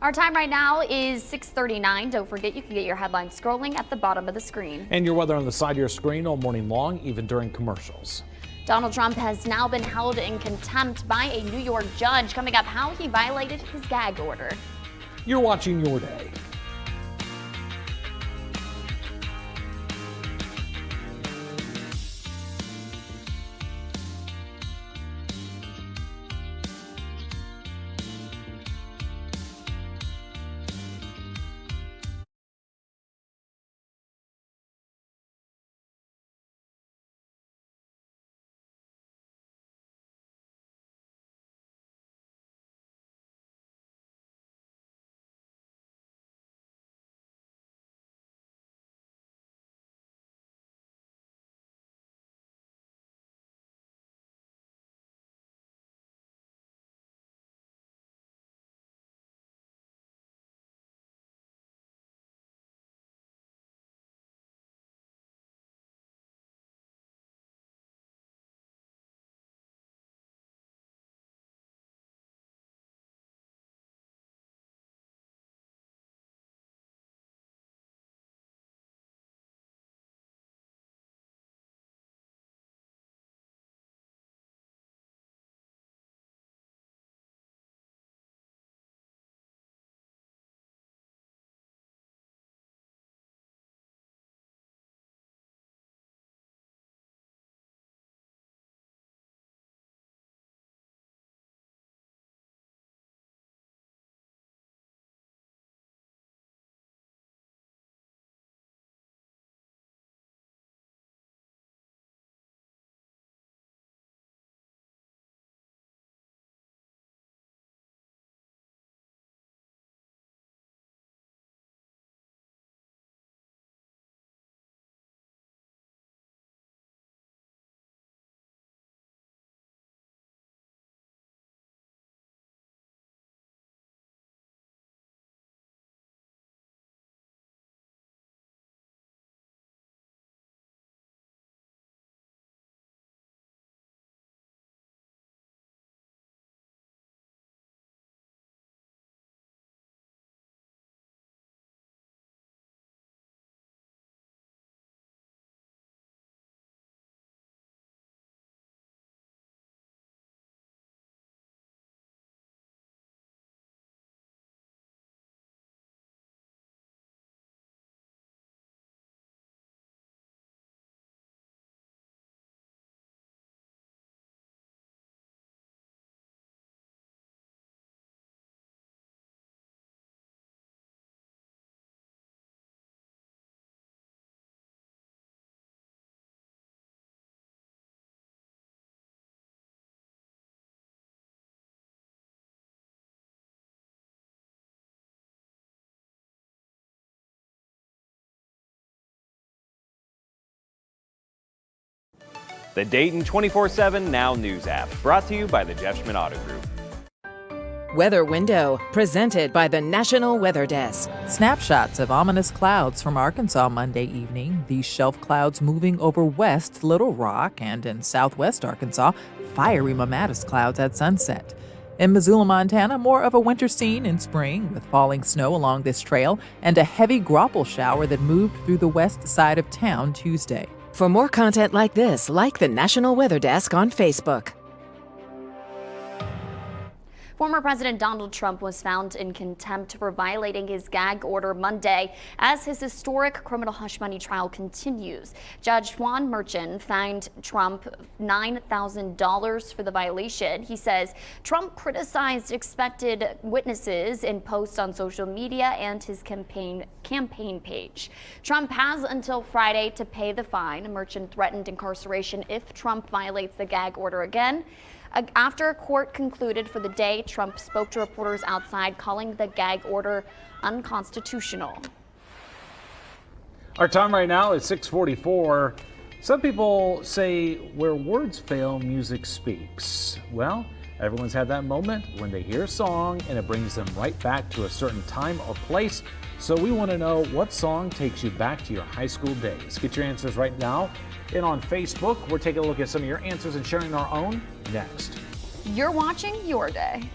Our time right now is 6:39. Don't forget you can get your headlines scrolling at the bottom of the screen. And your weather on the side of your screen all morning long, even during commercials. Donald Trump has now been held in contempt by a New York judge. Coming up, how he violated his gag order. You're watching Your Day. The Dayton 24/7 Now News app, brought to you by the Jeff Schmidt Auto Group. Weather Window, presented by the National Weather Desk. Snapshots of ominous clouds from Arkansas Monday evening. These shelf clouds moving over west Little Rock, and in southwest Arkansas, fiery mammatus clouds at sunset. In Missoula, Montana, more of a winter scene in spring, with falling snow along this trail and a heavy graupel shower that moved through the west side of town Tuesday. For more content like this, like the National Weather Desk on Facebook. Former President Donald Trump was found in contempt for violating his gag order Monday as his historic criminal hush money trial continues. Judge Juan Merchan fined Trump $9,000 for the violation. He says Trump criticized expected witnesses in posts on social media and his campaign page. Trump has until Friday to pay the fine. Merchan threatened incarceration if Trump violates the gag order again. After court concluded for the day, Trump spoke to reporters outside, calling the gag order unconstitutional. Our time right now is 6:44. Some people say where words fail, music speaks. Well, everyone's had that moment when they hear a song and it brings them right back to a certain time or place. So we want to know what song takes you back to your high school days. Get your answers right now. And on Facebook, we're taking a look at some of your answers and sharing our own next. You're watching Your Day.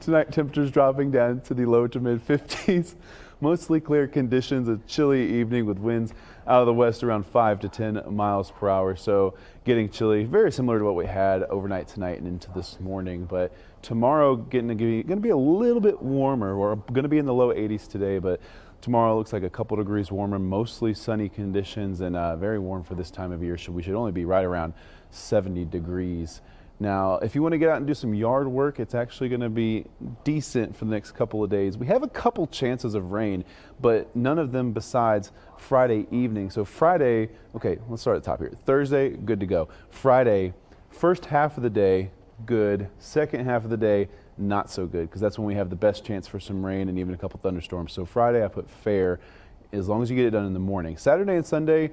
Tonight, temperatures dropping down to the low to mid 50s. Mostly clear conditions, a chilly evening with winds out of the west around 5 to 10 miles per hour. So getting chilly, very similar to what we had overnight tonight and into this morning. But tomorrow going to be a little bit warmer. We're going to be in the low 80s today, but tomorrow looks like a couple degrees warmer, mostly sunny conditions and very warm for this time of year. So we should only be right around 70 degrees. Now, if you want to get out and do some yard work, it's actually going to be decent for the next couple of days. We have a couple chances of rain, but none of them besides Friday evening. So Friday, okay, let's start at the top here. Thursday, good to go. Friday, first half of the day, good. Second half of the day, not so good, because that's when we have the best chance for some rain and even a couple thunderstorms. So Friday, I put fair, as long as you get it done in the morning. Saturday and Sunday,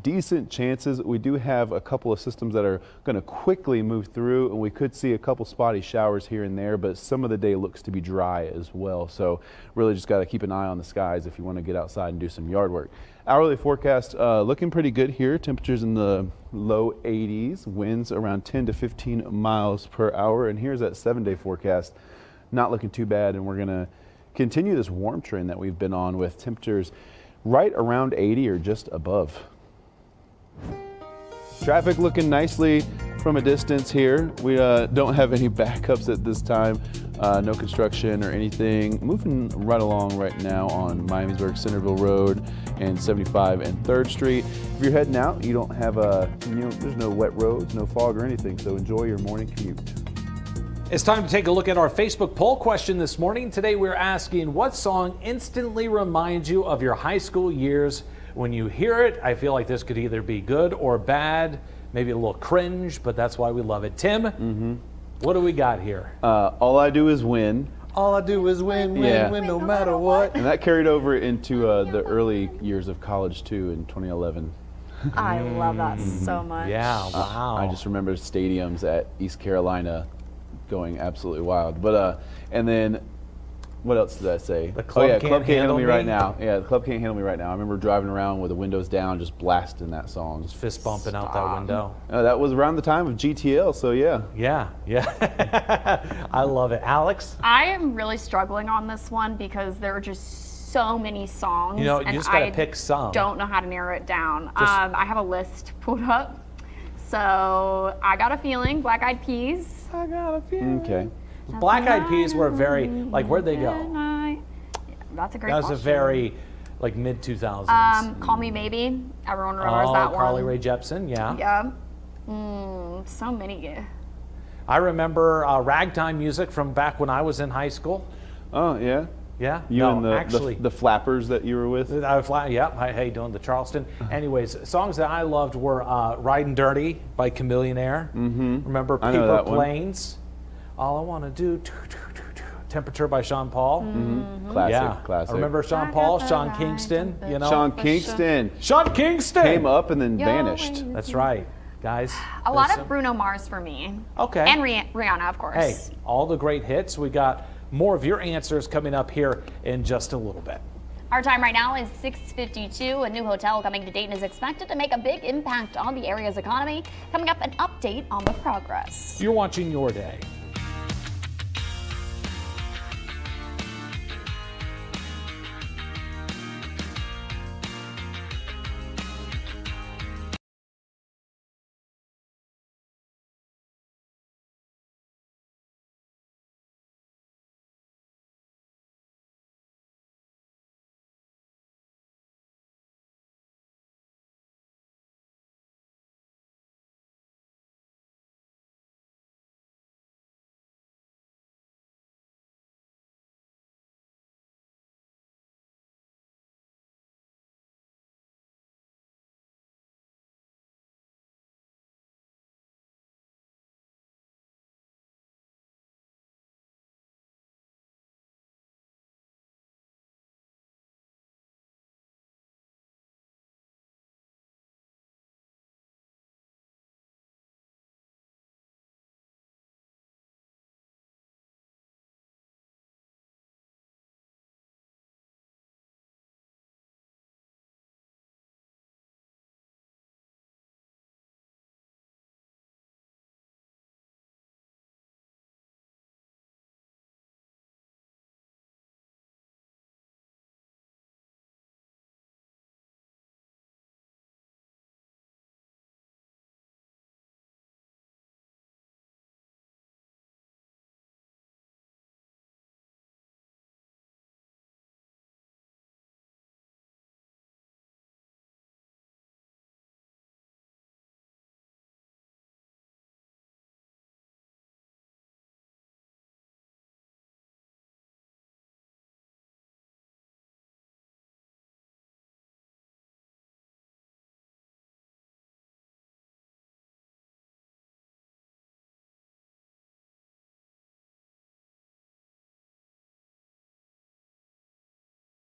decent chances. We do have a couple of systems that are going to quickly move through, and we could see a couple spotty showers here and there, but some of the day looks to be dry as well. So really just got to keep an eye on the skies if you want to get outside and do some yard work. Hourly forecast looking pretty good here. Temperatures in the low 80s, winds around 10 to 15 miles per hour. And here's that 7-day forecast. Not looking too bad, and we're going to continue this warm trend that we've been on with temperatures right around 80 or just above. Traffic looking nicely from a distance here. We don't have any backups at this time, no construction or anything. Moving right along right now on Miamisburg Centerville Road and 75 and 3rd Street. If you're heading out, you don't have there's no wet roads, no fog or anything, so enjoy your morning commute. It's time to take a look at our Facebook poll question this morning. Today we're asking, what song instantly reminds you of your high school years? When you hear it, I feel like this could either be good or bad, maybe a little cringe, but that's why we love it. Tim, what do we got here? All I Do Is Win. All I do is win, win no matter what. And that carried over into the early years of college too in 2011. I love that so much. Yeah, wow. I just remember stadiums at East Carolina going absolutely wild. But and then what else did I say? The Club Club Can't Handle Me Right Now. Yeah, the Club Can't Handle Me Right Now. I remember driving around with the windows down, just blasting that song. Just fist bumping out that window. That was around the time of GTL, so yeah. Yeah. I love it. Alex? I am really struggling on this one because there are just so many songs. You just got to pick some. Don't know how to narrow it down. I have a list pulled up. So I Got a Feeling, Black Eyed Peas. I got a feeling. Okay. Black Eyed Peas were very, where'd they go? Yeah, that's a great That was a question. very, mid-2000s. Call Me Maybe. Everyone remembers that one. Carly Rae Jepsen, yeah. Yeah. So many. I remember ragtime music from back when I was in high school. Oh, yeah? Yeah. You and the flappers that you were with? How you doing? The Charleston. Anyways, songs that I loved were Riding Dirty by Chameleonaire. Remember Paper Planes? All I Want to Do, Temperature by Sean Paul. Classic. I remember Sean Paul, Sean Kingston, Sean Kingston. Sean Kingston! Came up and then vanished. That's right, guys. A lot of Bruno Mars for me. Okay. And Rihanna, of course. Hey, all the great hits. We got more of your answers coming up here in just a little bit. Our time right now is 6:52. A new hotel coming to Dayton is expected to make a big impact on the area's economy. Coming up, an update on the progress. You're watching Your Day.